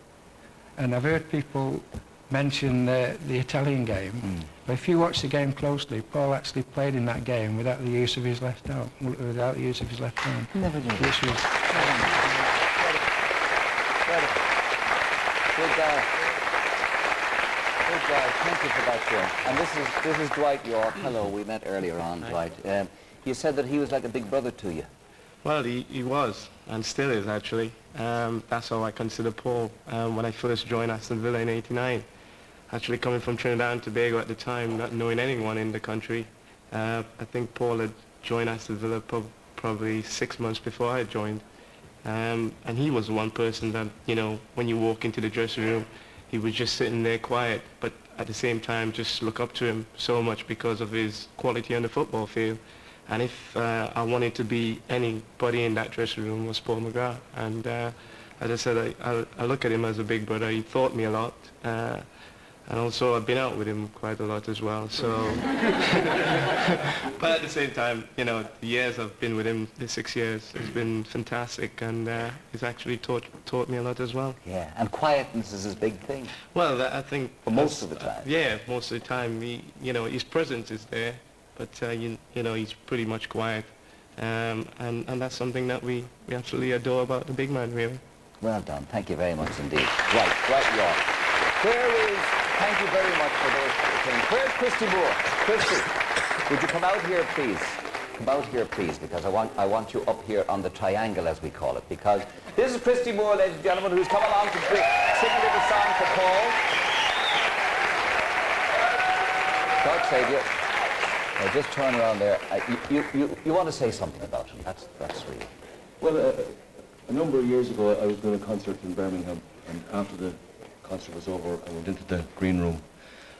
And I've heard people mention the Italian game, but if you watch the game closely, Paul actually played in that game without the use of his left arm, without the use of his left arm. Never knew. Which was Good guy. Good guy. Thank you for that, Joe. And this is Dwight York. Hello, we met earlier on, Dwight. You said that he was like a big brother to you. Well, he was, and still is actually. That's how I consider Paul. When I first joined Aston Villa in '89, actually coming from Trinidad and Tobago at the time, not knowing anyone in the country, I think Paul had joined Aston Villa probably 6 months before I joined. And he was one person that, you know, when you walk into the dressing room, he was just sitting there quiet, but at the same time just look up to him so much because of his quality on the football field. And if I wanted to be anybody in that dressing room, was Paul McGrath. And as I said, I look at him as a big brother. He taught me a lot. And also I've been out with him quite a lot as well, so. But at the same time, you know, the years I've been with him, the 6 years, has been fantastic, and he's actually taught me a lot as well. Yeah, and quietness is his big thing. Well, I think... For most of the time. Yeah, most of the time. You know, his presence is there, but you know, he's pretty much quiet. And that's something that we absolutely adore about the big man, really. Well done. Thank you very much indeed. Right, York. Thank you very much for those things. Where's Christy Moore? Christy, would you come out here, please? Come out here, please, because I want you up here on the triangle, as we call it, because this is Christy Moore, ladies and gentlemen, who's come along to sing a little song for Paul. God save you. Now, just turn around there. You want to say something about him? That's really. Well, a number of years ago, I was doing a concert in Birmingham, and after the concert was over, I went into the green room.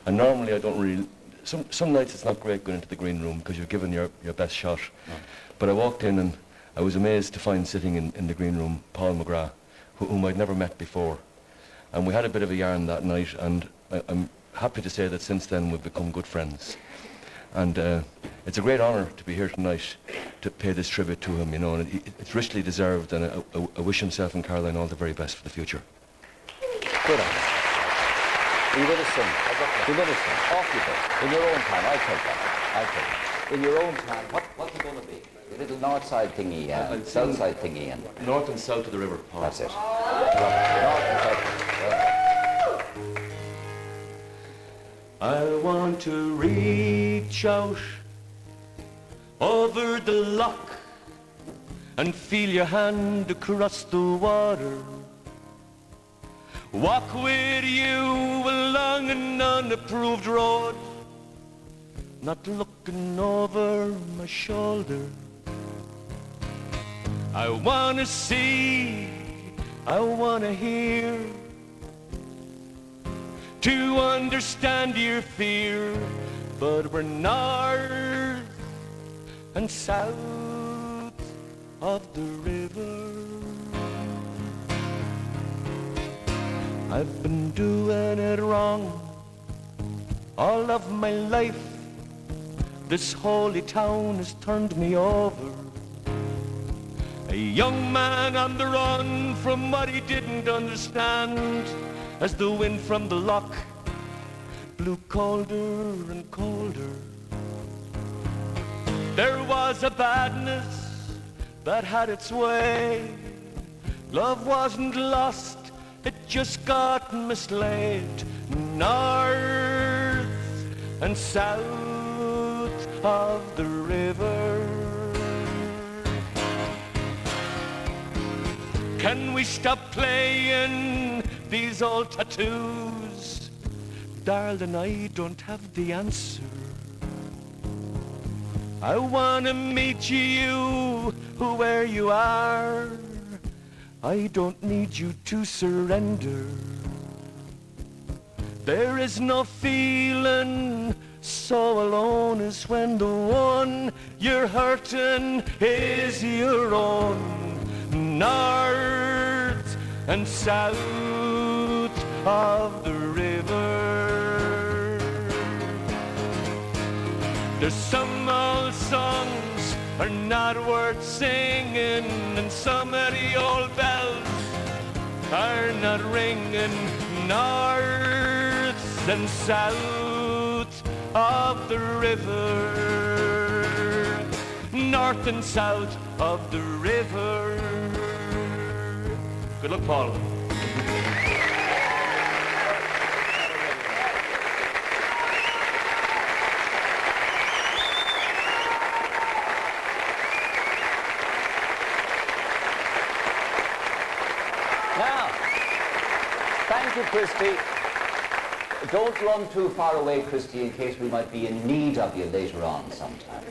And normally I don't really... Some nights it's not great going into the green room because you're given your best shot. Oh. But I walked in and I was amazed to find sitting in the green room Paul McGrath, whom I'd never met before. And we had a bit of a yarn that night, and I'm happy to say that since then we've become good friends. And it's a great honour to be here tonight to pay this tribute to him, you know, and it's richly deserved, and I wish himself and Caroline all the very best for the future. Good on. You're going to sing. You're going to sing. Off you go. In your own time. I'll take that. In your own time. What's it going to be? A little north side thingy, south side thingy. And north and south of the river, Paul. That's it. North and south. I want to reach out over the loch and feel your hand across the water. Walk with you along an unapproved road, not looking over my shoulder. I wanna see, I wanna hear, to understand your fear, but we're north and south of the river. I've been doing it wrong all of my life. This holy town has turned me over. A young man on the run from what he didn't understand, as the wind from the loch blew colder and colder. There was a badness that had its way. Love wasn't lost, it just got mislaid. North and south of the river. Can we stop playing these old tattoos? Darling, I don't have the answer. I wanna meet you where you are. I don't need you to surrender. There is no feeling so alone as when the one you're hurting is your own. North and south of the river. There's some old songs are not worth singing, and some of the old bells are not ringing. North and south of the river. North and south of the river. Good luck, Paul. Now, thank you, Christy. Don't run too far away, Christy, in case we might be in need of you later on sometime.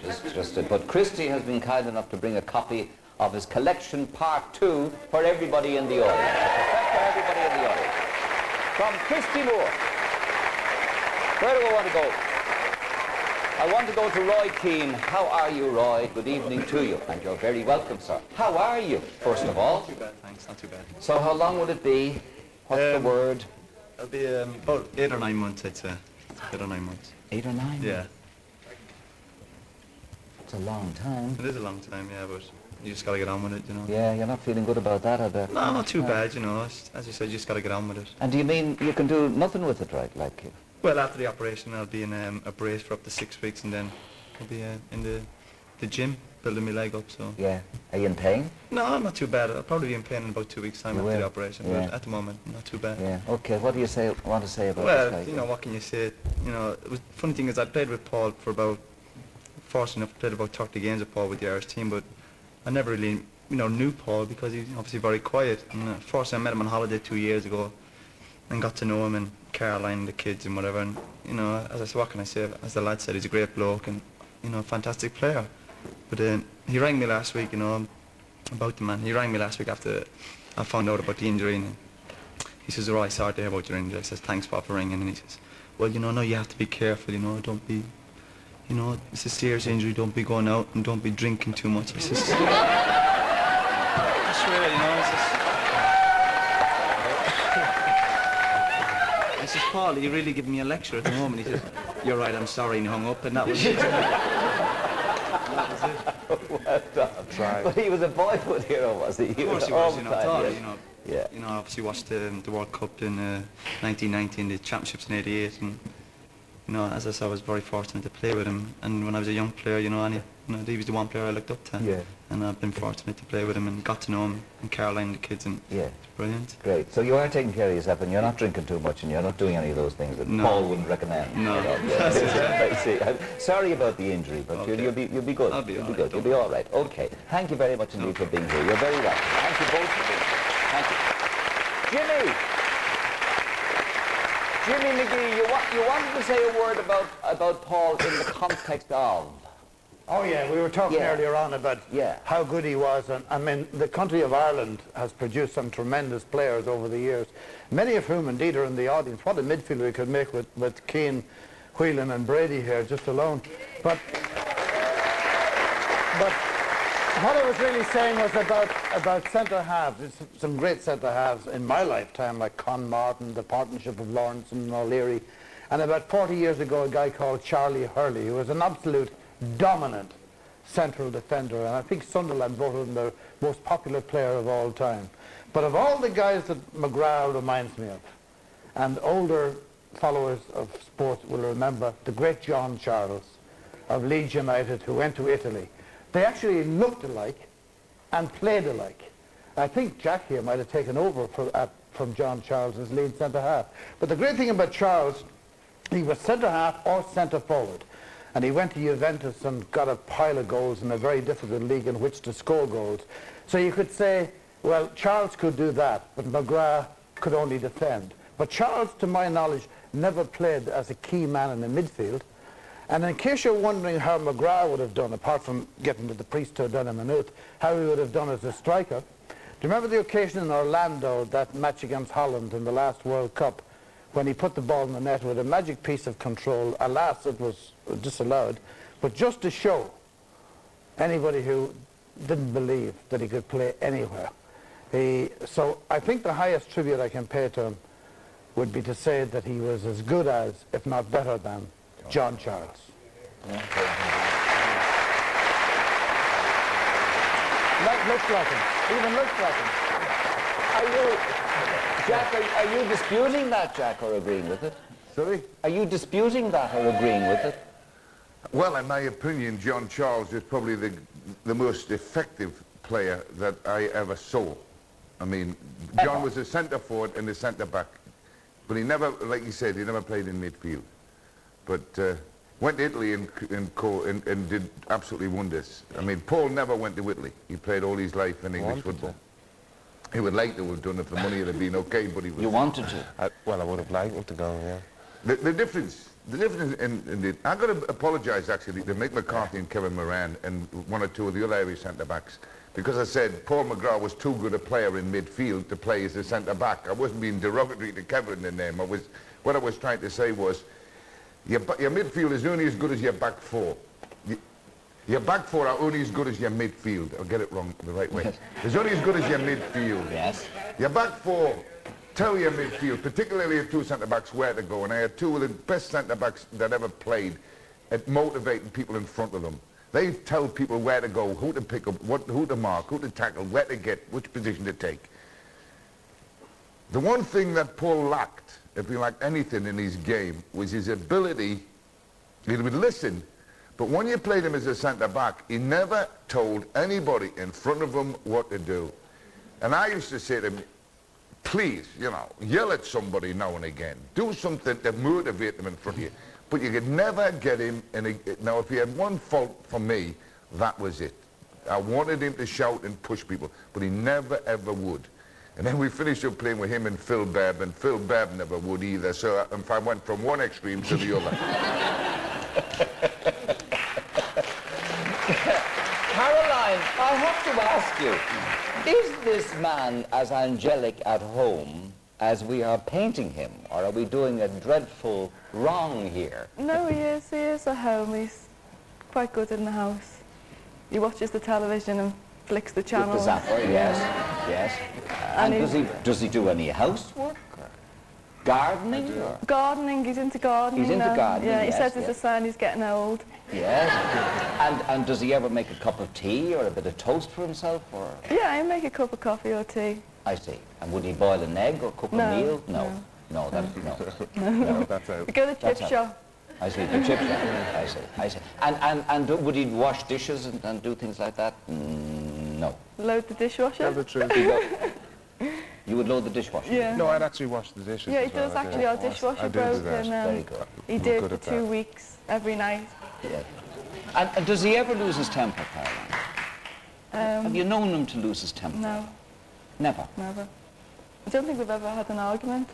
But Christy has been kind enough to bring a copy of his collection Part 2 for everybody in the audience. For everybody in the audience. From Christy Moore. Where do I want to go? I want to go to Roy Keane. How are you, Roy? Good evening to you. And you're very welcome, sir. How are you, first of all? Not too bad, thanks. Not too bad. So how long will it be? What's the word? It'll be about 8 or 9 months, I'd say. 8 or 9 months. 8 or 9? Yeah. It's a long time. It is a long time, yeah, but you just got to get on with it, you know. Yeah, you're not feeling good about that, I bet. No, not too bad, you know. As you said, you just got to get on with it. And do you mean you can do nothing with it, right? Like, Well, after the operation, I'll be in a brace for up to 6 weeks, and then I'll be in the gym, building my leg up, so... Yeah. Are you in pain? No, not too bad. I'll probably be in pain in about 2 weeks' time You after will? the operation, Yeah. but at the moment, not too bad. Yeah. Okay, what do you want to say about this Well, guy? you know, what can you say? You know, the funny thing is I played with Paul for about, fortunate enough, played about 30 games with Paul with the Irish team, but I never really, you know, knew Paul because he's obviously very quiet. And fortunately, I met him on holiday 2 years ago and got to know him and Caroline, the kids and whatever. And, you know, as I said, what can I say? As the lad said, he's a great bloke and, you know, a fantastic player. But he rang me last week, you know, about the man. He rang me last week after I found out about the injury. And he says, "Oh, I sorry to hear about your injury." I says, "Thanks, Bob, for ringing." And he says, "Well, you know, no, you have to be careful, you know, don't be, you know, it's a serious injury, don't be going out and don't be drinking too much." I says, just really, you know, I says, "Paul, you really giving me a lecture at the moment." He says, "You're right, I'm sorry," and hung up, and that was it. Well done. But he was a boyhood hero, was he? Of course he was, you know, Time, Todd, yes. you know, obviously watched the World Cup in 1990 and the championships in '88, and you know, as I said, I was very fortunate to play with him. And when I was a young player, you know, he was the one player I looked up to. Yeah. And I've been fortunate to play with him and got to know him and Caroline and the kids, and Yeah. it's brilliant. Great. So you are taking care of yourself and you're not drinking too much and you're not doing any of those things that No. Paul wouldn't recommend. No. You know? Yeah. I see. I'm sorry about the injury, but Okay. you'll be good. I'll be You'll all be right, good. You'll be all right. Okay. Thank you very much indeed for being here. You're very welcome. Thank you both for being here. Thank you. Jimmy McGee, you wanted to say a word about Paul in the context of... Oh yeah, we were talking earlier on about how good he was, and I mean the country of Ireland has produced some tremendous players over the years, many of whom indeed are in the audience. What a midfielder we could make with Keane, Whelan and Brady here just alone. But what I was really saying was about centre halves. There's some great centre halves in my lifetime, like Con Martin, the partnership of Lawrence and O'Leary, and about 40 years ago a guy called Charlie Hurley, who was an absolute dominant central defender, and I think Sunderland voted him the most popular player of all time. But of all the guys that McGrath reminds me of, and older followers of sport will remember, the great John Charles of Leeds United, who went to Italy. They actually looked alike and played alike. I think Jack here might have taken over from John Charles as lead centre half. But the great thing about Charles, he was centre half or centre forward. And he went to Juventus and got a pile of goals in a very difficult league in which to score goals. So you could say, well, Charles could do that, but McGrath could only defend. But Charles, to my knowledge, never played as a key man in the midfield. And in case you're wondering how McGrath would have done, apart from getting to the priesthood in a minute, how he would have done as a striker, do you remember the occasion in Orlando, that match against Holland in the last World Cup, when he put the ball in the net with a magic piece of control? Alas, it was disallowed, but just to show anybody who didn't believe that he could play anywhere. So I think the highest tribute I can pay to him would be to say that he was as good as, if not better than, John Charles. Yeah. Looks like him. Even looks like him. Jack, are you disputing that, Jack, or agreeing with it? Sorry? Are you disputing that or agreeing with it? Well, in my opinion, John Charles is probably the most effective player that I ever saw. I mean, John was a centre forward and a centre back, but he never, like you said, he never played in midfield. But went to Italy and did absolutely wonders. I mean, Paul never went to Italy. He played all his life in English football. He would like to have done it if the money had been okay, but he was... You wanted to? Well, I would have liked him to go, yeah. The difference in the... I've got to apologise, actually, to Mick McCarthy and Kevin Moran and one or two of the other Irish centre-backs, because I said Paul McGrath was too good a player in midfield to play as a centre-back. I wasn't being derogatory to Kevin in them. What I was trying to say was, your midfield is only as good as your back four. Your back four are only as good as your midfield. I'll get it wrong the right way. It's only as good as your midfield. Yes. Your back four tell your midfield, particularly your two centre-backs, where to go. And I had two of the best centre-backs that ever played at motivating people in front of them. They tell people where to go, who to pick up, who to mark, who to tackle, where to get, which position to take. The one thing that Paul lacked, if he lacked anything in his game, was his ability. He would listen, but when you played him as a centre-back, he never told anybody in front of him what to do. And I used to say to him, please, you know, yell at somebody now and again. Do something to motivate them in front of you. But you could never get him in now, if he had one fault for me, that was it. I wanted him to shout and push people, but he never, ever would. And then we finished up playing with him and Phil Babb, and Phil Babb never would either, so if I went from one extreme to the other. Caroline, I have to ask you, is this man as angelic at home as we are painting him, or are we doing a dreadful wrong here? No, he is at home. He's quite good in the house. He watches the television and flicks the channel. With the zapper, yes, yes. And does he do any housework? Or gardening? Or? Gardening, he's into gardening. He's into gardening, yeah, he yes, says it's a sign he's getting old. Yes. And does he ever make a cup of tea or a bit of toast for himself? Or? Yeah, he'll make a cup of coffee or tea. I see. And would he boil an egg or cook a meal? No. No, that's out. We go to the chip shop. I see, the chip shop. I see. And would he wash dishes and do things like that? No. Load the dishwasher? Tell the truth. You would load the dishwasher? Yeah. No, I'd actually wash the dishes. Yeah, he does actually. Our dishwasher broke and very good. He did for 2 weeks every night. Yeah. And does he ever lose his temper, Caroline? Have you known him to lose his temper? No. Never? Never. I don't think we've ever had an argument.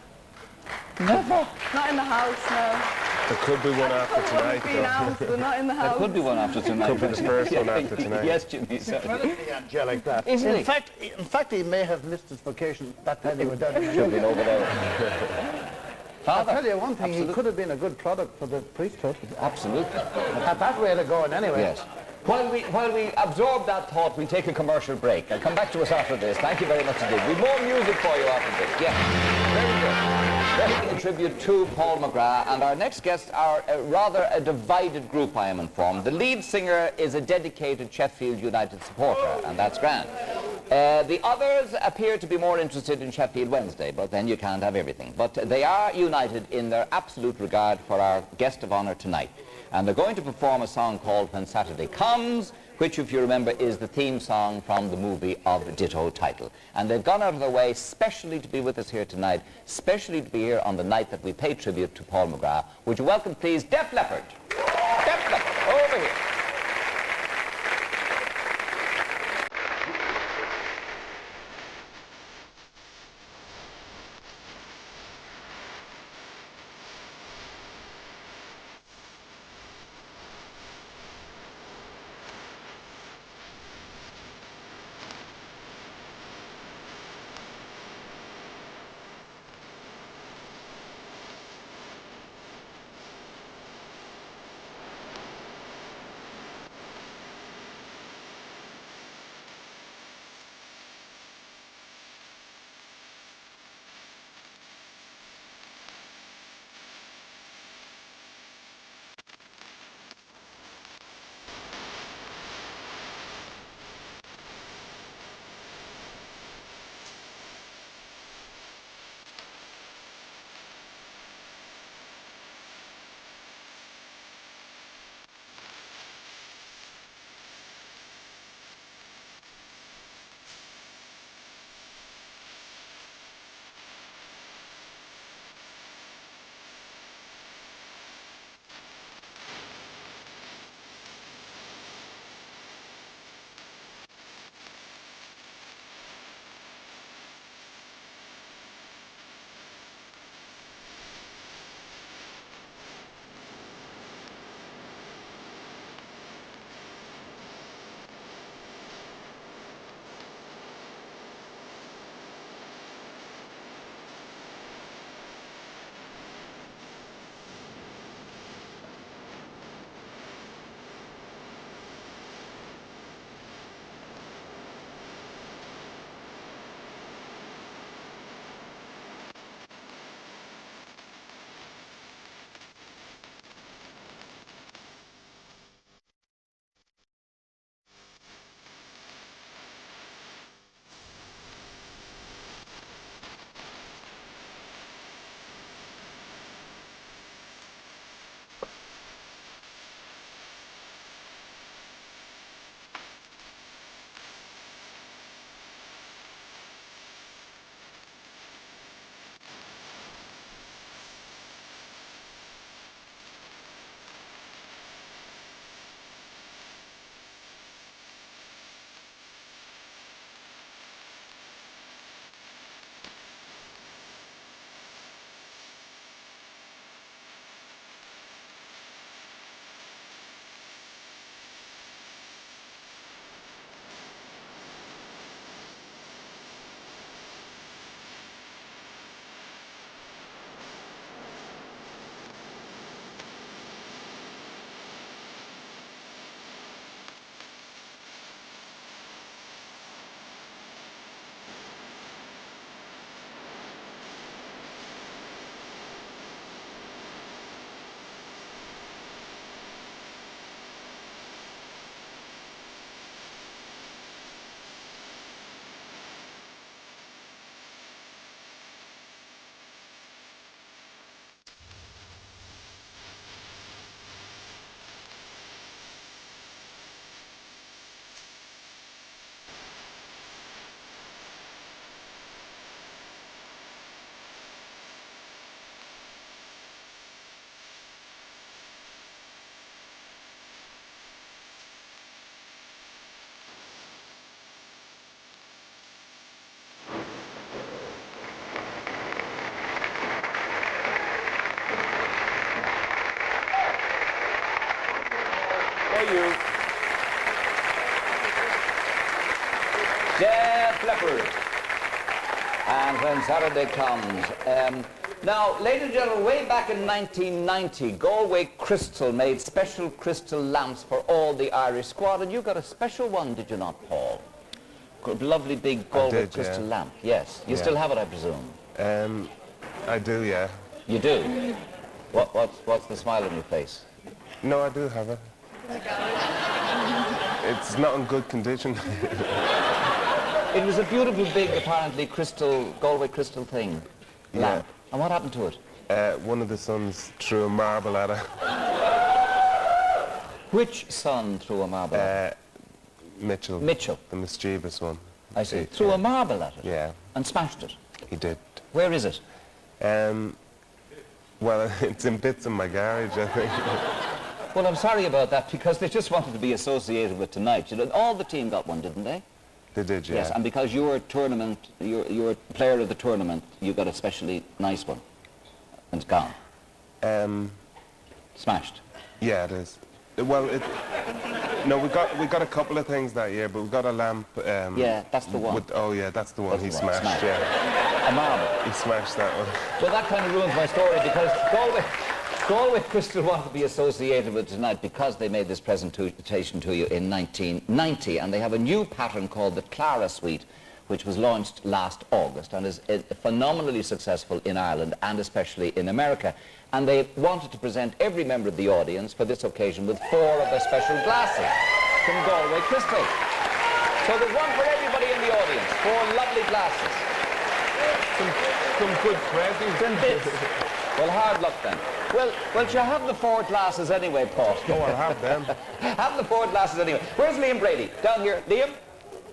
Never? Not in the house, no. There could be one after tonight, Been out, but not in the house. There could be one after tonight. Could be the first one after tonight. Yes, Jimmy. Incredibly angelic, that. Isn't in fact, he may have missed his vacation that time he went down to the should have been over there. I'll tell you one thing, he could have been a good product for the priesthood. Absolutely. At that rate of going, anyway. Yes. While we absorb that thought, we'll take a commercial break. I'll come back to us after this. Thank you very much indeed. We've more music for you after this. Yes. Very good. Very tribute to Paul McGrath, and our next guests are rather a divided group, I am informed. The lead singer is a dedicated Sheffield United supporter, and that's grand. The others appear to be more interested in Sheffield Wednesday, but then you can't have everything. But they are united in their absolute regard for our guest of honour tonight. And they're going to perform a song called When Saturday Comes, which, if you remember, is the theme song from the movie of ditto title. And they've gone out of their way specially to be with us here tonight, specially to be here on the night that we pay tribute to Paul McGrath. Would you welcome, please, Def Leppard? Def Leppard. Def Leppard. And when Saturday comes. Now, ladies and gentlemen, way back in 1990, Galway Crystal made special crystal lamps for all the Irish squad, and you got a special one, did you not, Paul? Got a lovely big Galway crystal lamp. Yes. You still have it, I presume? I do, yeah. You do? What's the smile on your face? No, I do have it. It's not in good condition. It was a beautiful, big, apparently, Galway crystal thing. Lamp. And what happened to it? One of the sons threw a marble at it. Which son threw a marble at it? Mitchell. Mitchell? The mischievous one. I see. Threw a marble at it? Yeah. And smashed it? He did. Where is it? Well, it's in bits in my garage, I think. Well, I'm sorry about that, because they just wanted to be associated with tonight. You know, all the team got one, didn't they? They did, yeah. Yes, and because you were you were player of the tournament, you got a specially nice one. And it's gone. Smashed. Yeah, it is. Well, no, we got a couple of things that year, but we got a lamp. Yeah, that's the one. Oh yeah, that's the one he smashed. Yeah. A marble. He smashed that one. Well, that kind of ruins my story, because Galway Crystal wanted to be associated with tonight because they made this presentation to you in 1990, and they have a new pattern called the Clara Suite, which was launched last August and is phenomenally successful in Ireland and especially in America. And they wanted to present every member of the audience for this occasion with 4 of their special glasses from Galway Crystal. So there's one for everybody in the audience, 4 lovely glasses. Some good presents and bits. Well, hard luck then. Well, you have the 4 glasses anyway, Paul. No, I'll have them. Have the 4 glasses anyway. Where's Liam Brady? Down here. Liam?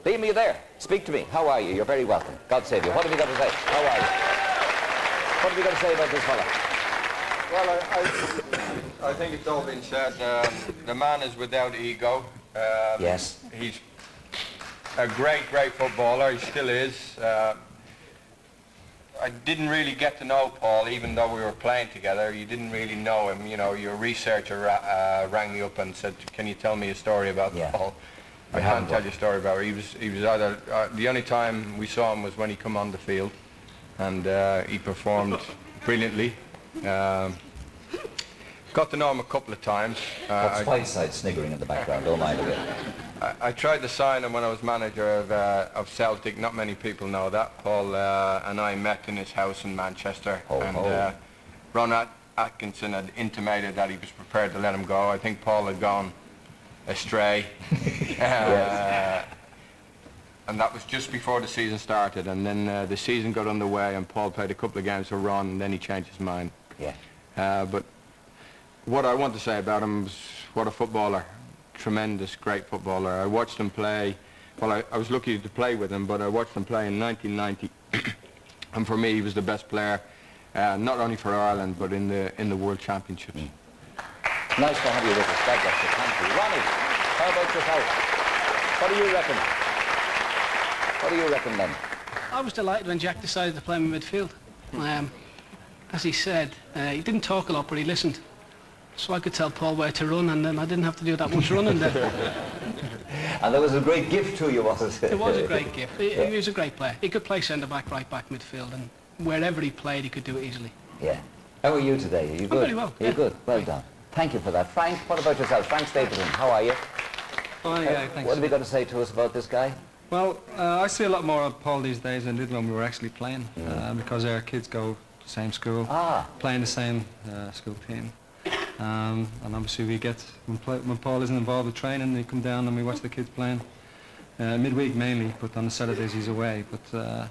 Liam, are you there? Speak to me. How are you? You're very welcome. God save you. What have you got to say? How are you? What have you got to say about this fella? Well, I think it's all been said. The man is without ego. Yes. He's a great footballer. He still is. I didn't really get to know Paul, even though we were playing together. You didn't really know him. You know, your researcher rang me up and said, "Can you tell me a story about Paul?" I can't tell you a story about him. He was either the only time we saw him was when he come on the field, and he performed brilliantly. Got to know him a couple of times. What's Whiteside sniggering in the background? Don't mind it. I tried to sign him when I was manager of Celtic. Not many people know that. Paul and I met in his house in Manchester, Ron Atkinson had intimated that he was prepared to let him go. I think Paul had gone astray. And that was just before the season started, and then the season got underway and Paul played a couple of games for Ron, and then he changed his mind. But what I want to say about him is what a footballer. Tremendous, great footballer. I watched him play. Well, I was lucky to play with him, but I watched him play in 1990, and for me, he was the best player, not only for Ireland but in the World Championships. Nice to have you with us. God bless you. Thank you. Ronnie, how about yourself? What do you reckon? What do you reckon then? I was delighted when Jack decided to play in midfield. As he said, he didn't talk a lot, but he listened. So I could tell Paul where to run, and then I didn't have to do that much running there. And that was a great gift to you, wasn't it? It was a great gift. He was a great player. He could play centre-back, right-back, midfield, and wherever he played, he could do it easily. Yeah. How are you today? Are you good? I'm very well. Are you good? Well done. Thank you for that. Frank, what about yourself? Frank Stapleton, how are you? Oh, yeah, thanks. What have you got to say to us about this guy? Well, I see a lot more of Paul these days than I did when we were actually playing, because our kids go to the same school, play in the same school team. And obviously we get, when Paul isn't involved with training, we come down and we watch the kids playing, midweek mainly, but on the Saturdays he's away. But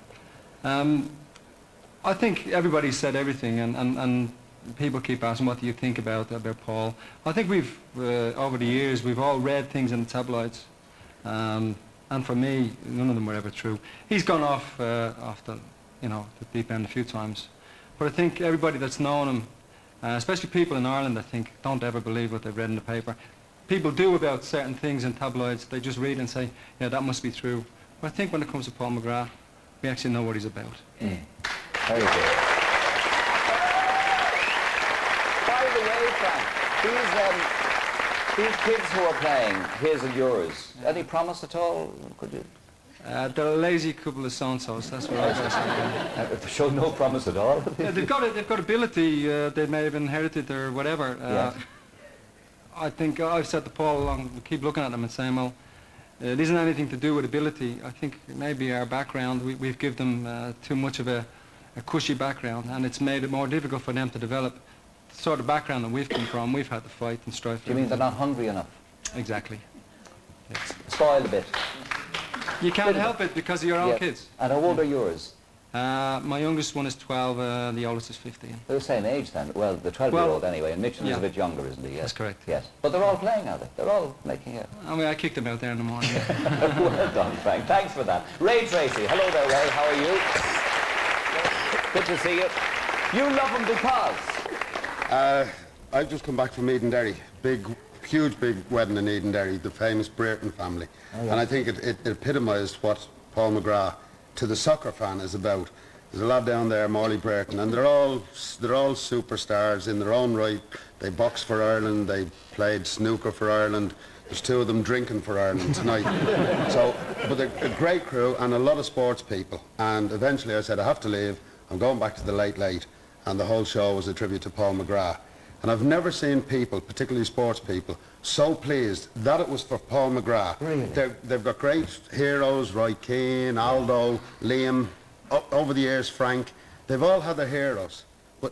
I think everybody's said everything, and people keep asking, what do you think about Paul? I think we've, over the years, we've all read things in the tabloids, and for me, none of them were ever true. He's gone off the deep end a few times, but I think everybody that's known him, especially people in Ireland, I think, don't ever believe what they've read in the paper. People do about certain things in tabloids. They just read and say, yeah, that must be true. But I think when it comes to Paul McGrath, we actually know what he's about. Very good. By the way, Frank, these kids who are playing, his and yours, any promise at all? Could you? They're a lazy couple of sonsos, that's what I guess. They show no promise at all. They've got ability, they may have inherited or whatever. Yes. I think I've said to Paul along, we keep looking at them and saying, well, it isn't anything to do with ability. I think maybe our background, we've given them too much of a cushy background, and it's made it more difficult for them to develop the sort of background that we've come from. We've had to fight and strive for. Do you mean they're not hungry enough? Exactly. Yes. Spoiled a bit. You can't help it because of your own kids. And how old are yours? My youngest one is 12, the oldest is 15. They're the same age then. Well, the 12-year-old anyway, and Mitchell is a bit younger, isn't he? Yes. That's correct. Yes. But they're all playing, are they? They're all making it. I mean, I kicked them out there in the morning. Well done, Frank. Thanks for that. Ray Tracy. Hello there, Ray. How are you? Good to see you. You love them because? I've just come back from Edenderry. Huge big wedding in Edenderry, the famous Brereton family. Oh, yeah. And I think it epitomised what Paul McGrath to the soccer fan is about. There's a lad down there, Morley Brereton, and they're all superstars in their own right. They boxed for Ireland, they played snooker for Ireland. There's two of them drinking for Ireland tonight. But they're a great crew and a lot of sports people. And eventually I said, I have to leave. I'm going back to the Late Late. And the whole show was a tribute to Paul McGrath. And I've never seen people, particularly sports people, so pleased that it was for Paul McGrath. Really? They've got great heroes, Roy Keane, Aldo, Liam, over the years Frank. They've all had their heroes. But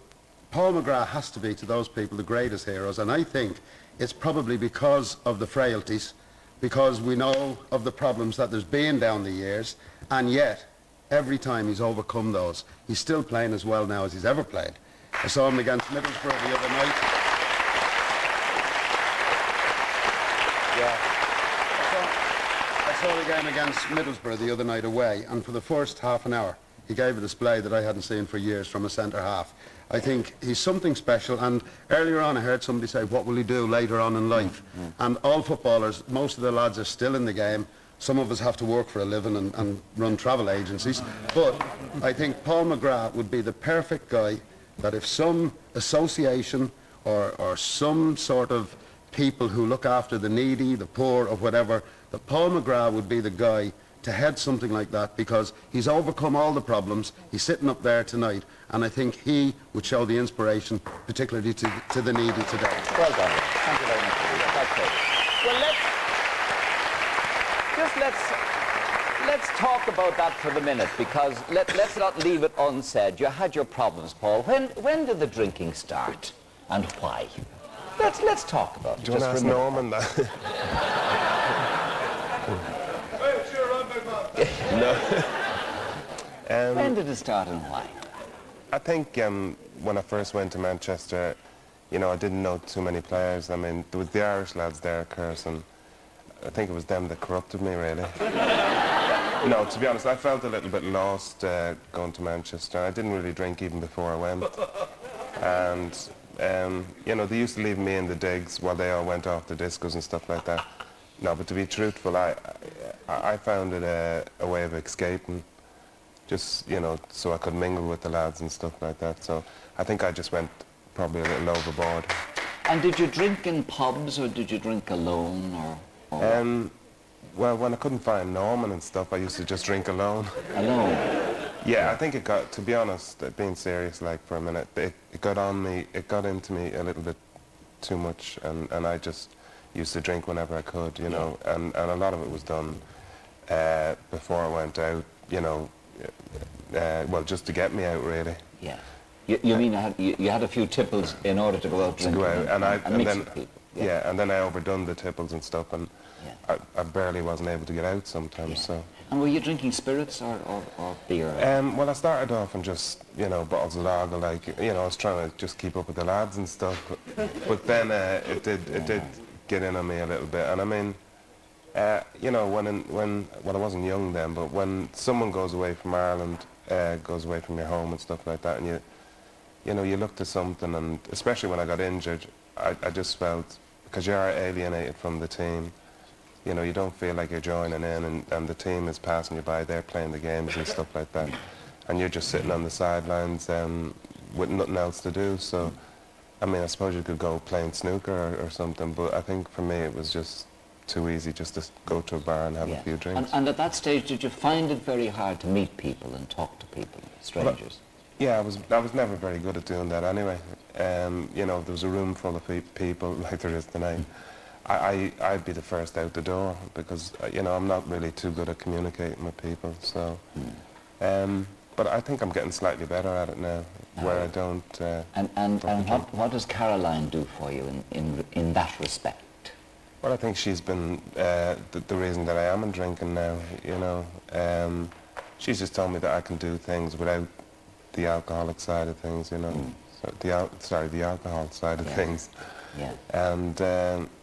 Paul McGrath has to be, to those people, the greatest heroes. And I think it's probably because of the frailties, because we know of the problems that there's been down the years, and yet, every time he's overcome those, he's still playing as well now as he's ever played. I saw him against Middlesbrough the other night. Yeah. I saw the game against Middlesbrough the other night away, and for the first half an hour, he gave a display that I hadn't seen for years from a centre-half. I think he's something special, and earlier on I heard somebody say, what will he do later on in life? And all footballers, most of the lads are still in the game. Some of us have to work for a living and run travel agencies. But I think Paul McGrath would be the perfect guy that if some association or some sort of people who look after the needy, the poor, or whatever, that Paul McGrath would be the guy to head something like that, because he's overcome all the problems. He's sitting up there tonight, and I think he would show the inspiration, particularly to the needy today. Well done. Thank you very much. That's it. Well, let's talk about that for the minute, because let's not leave it unsaid. You had your problems, Paul. When did the drinking start, and why? Let's talk about it. Do you want to ask Norman that? No. When did it start and why? I think when I first went to Manchester, you know, I didn't know too many players. I mean, there was the Irish lads there, Curse, and I think it was them that corrupted me, really. No, to be honest, I felt a little bit lost going to Manchester. I didn't really drink even before I went. And, you know, they used to leave me in the digs while they all went off the discos and stuff like that. No, but to be truthful, I found it a way of escaping, just, you know, so I could mingle with the lads and stuff like that. So I think I just went probably a little overboard. And did you drink in pubs, or did you drink alone, or well, when I couldn't find Norman and stuff, I used to just drink alone. Alone? Yeah, I think it got, to be honest, being serious like for a minute, it got on me, it got into me a little bit too much, and I just used to drink whenever I could, you know, and a lot of it was done before I went out, you know, well, just to get me out, really. Yeah. You mean you had a few tipples in order to go out drinking? To go out, and mix then, with people. yeah, and then I overdone the tipples and stuff, and I barely wasn't able to get out sometimes, so. And were you drinking spirits or beer? Well, I started off on just, you know, bottles of lager, like, you know, I was trying to just keep up with the lads and stuff, but then it did get in on me a little bit, and I mean, you know, well, I wasn't young then, but when someone goes away from Ireland, goes away from your home and stuff like that, and you know, you look to something, and especially when I got injured, I just felt, because you are alienated from the team, you know, you don't feel like you're joining in, and the team is passing you by, they're playing the games and stuff like that, and you're just sitting on the sidelines with nothing else to do. So, I mean, I suppose you could go playing snooker or something, but I think for me it was just too easy just to go to a bar and have a few drinks. And at that stage, did you find it very hard to meet people and talk to people, strangers? Yeah, I was never very good at doing that anyway. You know, there was a room full of people like there is tonight. I'd be the first out the door because, you know, I'm not really too good at communicating with people, so... but I think I'm getting slightly better at it now, where I don't... And what does Caroline do for you in that respect? Well, I think she's been the reason that I am in drinking now, you know. She's just told me that I can do things without the alcoholic side of things, you know. So the alcohol side of things. Yeah. And,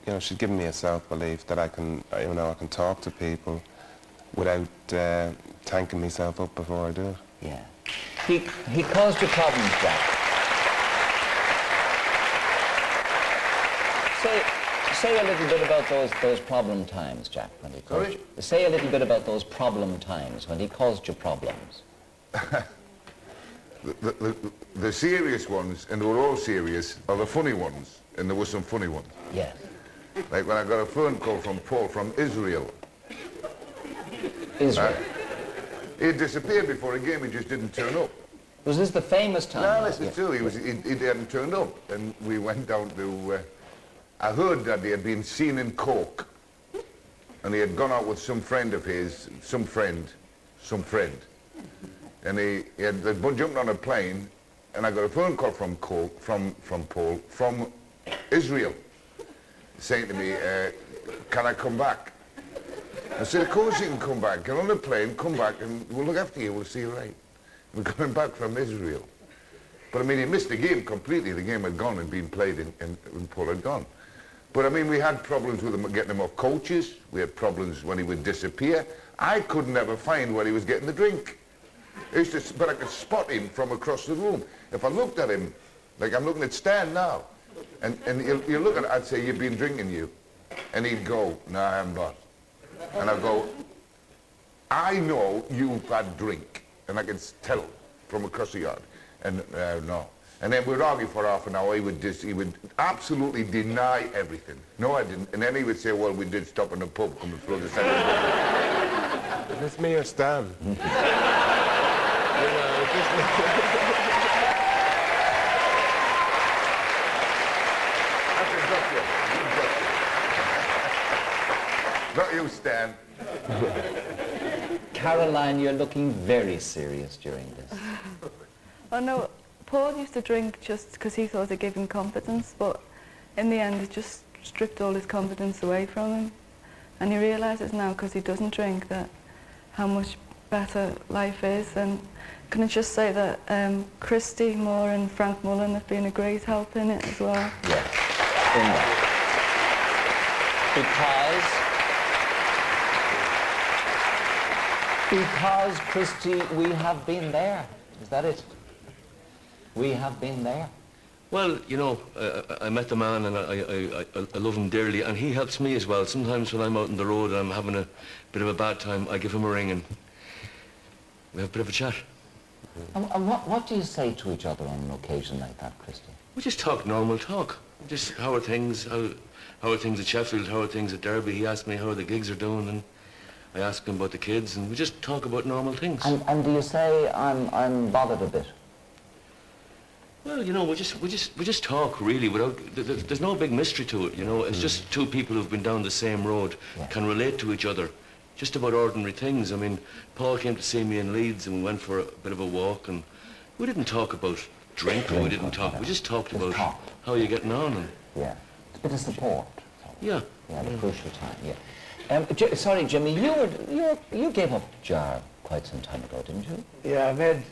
you know, she's given me a self-belief that I can, you know, I can talk to people without tanking myself up before I do it. Yeah. He caused you problems, Jack. Say a little bit about those problem times, Jack, when he caused you. Say a little bit about those problem times when he caused you problems. The serious ones, and they were all serious, are the funny ones, and there were some funny ones. Yes. Like when I got a phone call from Paul from Israel. Israel? He had disappeared before a game, he just didn't turn up. Was this the famous time? No, listen, too, he hadn't turned up, and we went down to... I heard that he had been seen in Cork, and he had gone out with some friend of his, some friend, and they'd jumped on a plane, and I got a phone call from Cork, from Paul, from Israel, saying to me, can I come back? I said, of course you can come back. Get on the plane, come back, and we'll look after you, we'll see you right. We're coming back from Israel. But I mean, he missed the game completely. The game had gone and been played, and Paul had gone. But I mean, we had problems with him getting him off coaches. We had problems when he would disappear. I could never find where he was getting the drink. But I could spot him from across the room. If I looked at him, like I'm looking at Stan now, and you look at it, I'd say, you've been drinking, you. And he'd go, no, I haven't got. And I'd go, I know you've had drink. And I could tell from across the yard. And no. And then we'd argue for half an hour. He would absolutely deny everything. No, I didn't. And then he would say, well, we did stop in the pub, come and throw the second. Is this me or Stan? Not you, Stan. Caroline, you're looking very serious during this. Oh no, Paul used to drink just because he thought it gave him confidence, but in the end it just stripped all his confidence away from him. And he realises now, because he doesn't drink, that how much better life is. And can I just say that Christy Moore and Frank Mullen have been a great help in it as well. Yes, in that. Because, Christy, we have been there. Is that it? We have been there. Well, you know, I met the man and I love him dearly, and he helps me as well. Sometimes when I'm out on the road and I'm having a bit of a bad time, I give him a ring and we have a bit of a chat. And what do you say to each other on an occasion like that, Christy? We just talk normal talk. Just how are things, how are things at Sheffield, how are things at Derby. He asked me how the gigs are doing, and I ask him about the kids, and we just talk about normal things. And do you say, I'm bothered a bit? Well, you know, we just talk really without. There's no big mystery to it, you know. It's just two people who've been down the same road, can relate to each other, just about ordinary things. I mean, Paul came to see me in Leeds, and we went for a bit of a walk, and we didn't talk about drinking. We didn't talk. We just talked about how you're getting on. And yeah, it's a bit of support. Yeah. Yeah, the crucial time. Yeah. Sorry, Jimmy, you gave up jar quite some time ago, didn't you? Yeah, I made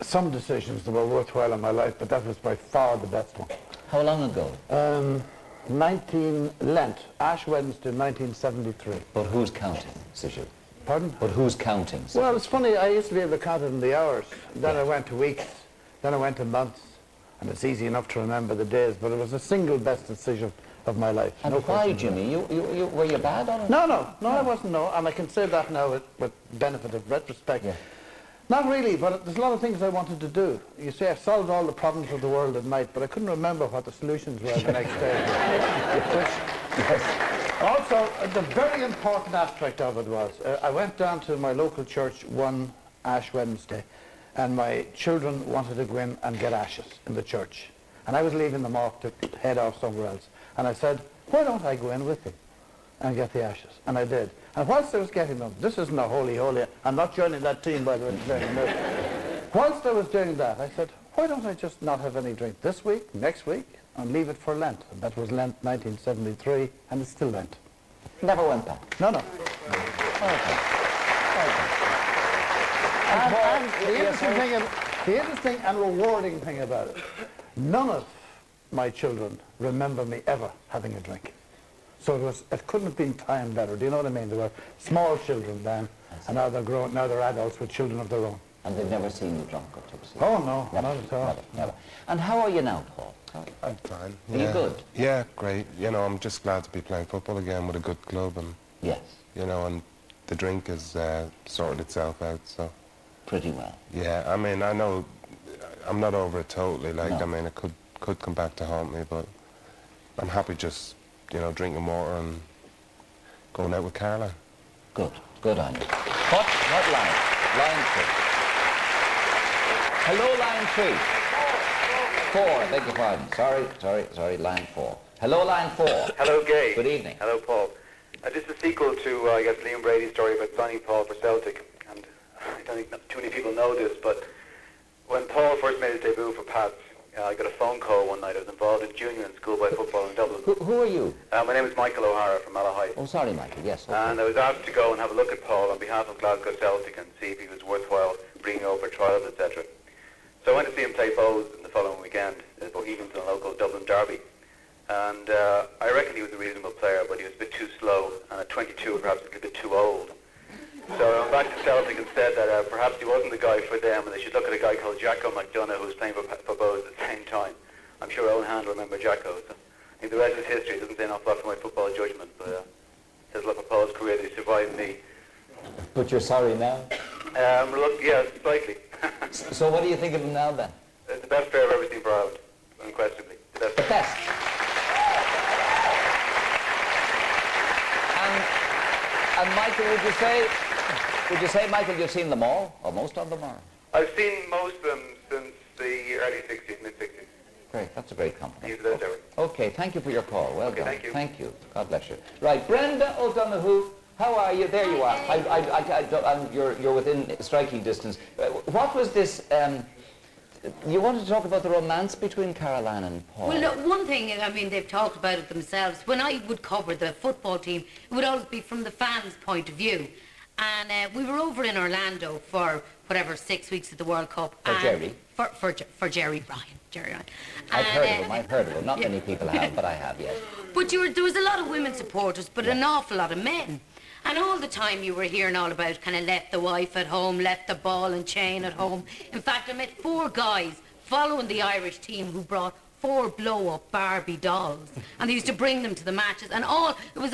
some decisions that were worthwhile in my life, but that was by far the best one. How long ago? 19 Lent, Ash Wednesday, 1973. But who's counting, Siju? Pardon? But who's counting? Well, it's funny, I used to be able to count it in the hours. Then I went to weeks, then I went to months, and it's easy enough to remember the days, but it was the single best decision of my life. And no why, Jimmy? Were you bad on it? No, I wasn't, no. And I can say that now with benefit of retrospect. Yeah. Not really, but there's a lot of things I wanted to do. You see, I solved all the problems of the world at night, but I couldn't remember what the solutions were the next day. Yes. Also, the very important aspect of it was, I went down to my local church one Ash Wednesday, and my children wanted to go in and get ashes in the church. And I was leaving them off to head off somewhere else. And I said, why don't I go in with them and get the ashes? And I did. And whilst I was getting them, this isn't a holy, I'm not joining that team, by the way. Whilst I was doing that, I said, why don't I just not have any drink this week, next week, and leave it for Lent? And that was Lent 1973, and it's still Lent. Never went back? No, no. Okay. And the interesting and rewarding thing about it, none of my children remember me ever having a drink. So it couldn't have been timed better. Do you know what I mean? They were small children then, and now they're grown, now they're adults with children of their own. And they've never seen you drunk or tipsy? Oh, no, never, not at all. Never, never. And how are you now, Paul? I'm fine. Are you good? Yeah, great. You know, I'm just glad to be playing football again with a good club, and yes, you know, and the drink has sorted itself out. So pretty well. Yeah, I mean, I know I'm not over it totally. Like, No. I mean, it could come back to haunt me, but I'm happy just, you know, drinking water and going out with Caroline. Good. Good on you. What line? Line 3. Hello, line 3. 4, I beg your pardon. Sorry, line 4. Hello, line 4. Hello, Gay. Good evening. Hello, Paul. This is a sequel to, I guess, Liam Brady's story about signing Paul for Celtic. And I don't think too many people know this, but when Paul first made his debut for Pats, I got a phone call one night. I was involved in junior and schoolboy football in Dublin. Who are you? My name is Michael O'Hara from Malahide. Oh, sorry, Michael. Yes. Okay. And I was asked to go and have a look at Paul on behalf of Glasgow Celtic and see if he was worthwhile bringing over trials, etc. So I went to see him play Bows in the following weekend, in Bohemians in a local Dublin derby. And I reckon he was a reasonable player, but he was a bit too slow, and at 22 perhaps a little bit too old. So I went back to Celtic and said that perhaps he wasn't the guy for them, and they should look at a guy called Jacko McDonough, who was playing for Bows at the same time. I'm sure Owen Hand will remember Jacko. So I think the rest is history. It doesn't say an awful lot for my football judgment, but it says a lot for Paul's career that he survived me. But you're sorry now? Look, yeah, slightly. So what do you think of him now, then? The best player I've ever seen for Ireland, unquestionably. The best. And Michael, would you say, Michael, you've seen them all, or most of them, or? I've seen most of them since the early 60s, mid-60s. Great, that's a great compliment. He's the best ever. Okay, thank you for your call. Well done. Thank you. Thank you. God bless you. Right, Brenda O'Donoghue, how are you? There you are. You're within striking distance. What was this? You wanted to talk about the romance between Caroline and Paul? Well, look, one thing, I mean, they've talked about it themselves. When I would cover the football team, it would always be from the fans' point of view. And we were over in Orlando for, whatever, 6 weeks at the World Cup. For Jerry? For Jerry Ryan. Jerry Ryan. I've heard of him. Not many people have, but I have, yes. But there was a lot of women supporters, but an awful lot of men. And all the time you were hearing all about kind of left the wife at home, left the ball and chain at home. In fact, I met 4 guys following the Irish team who brought 4 blow-up Barbie dolls. And they used to bring them to the matches. And it was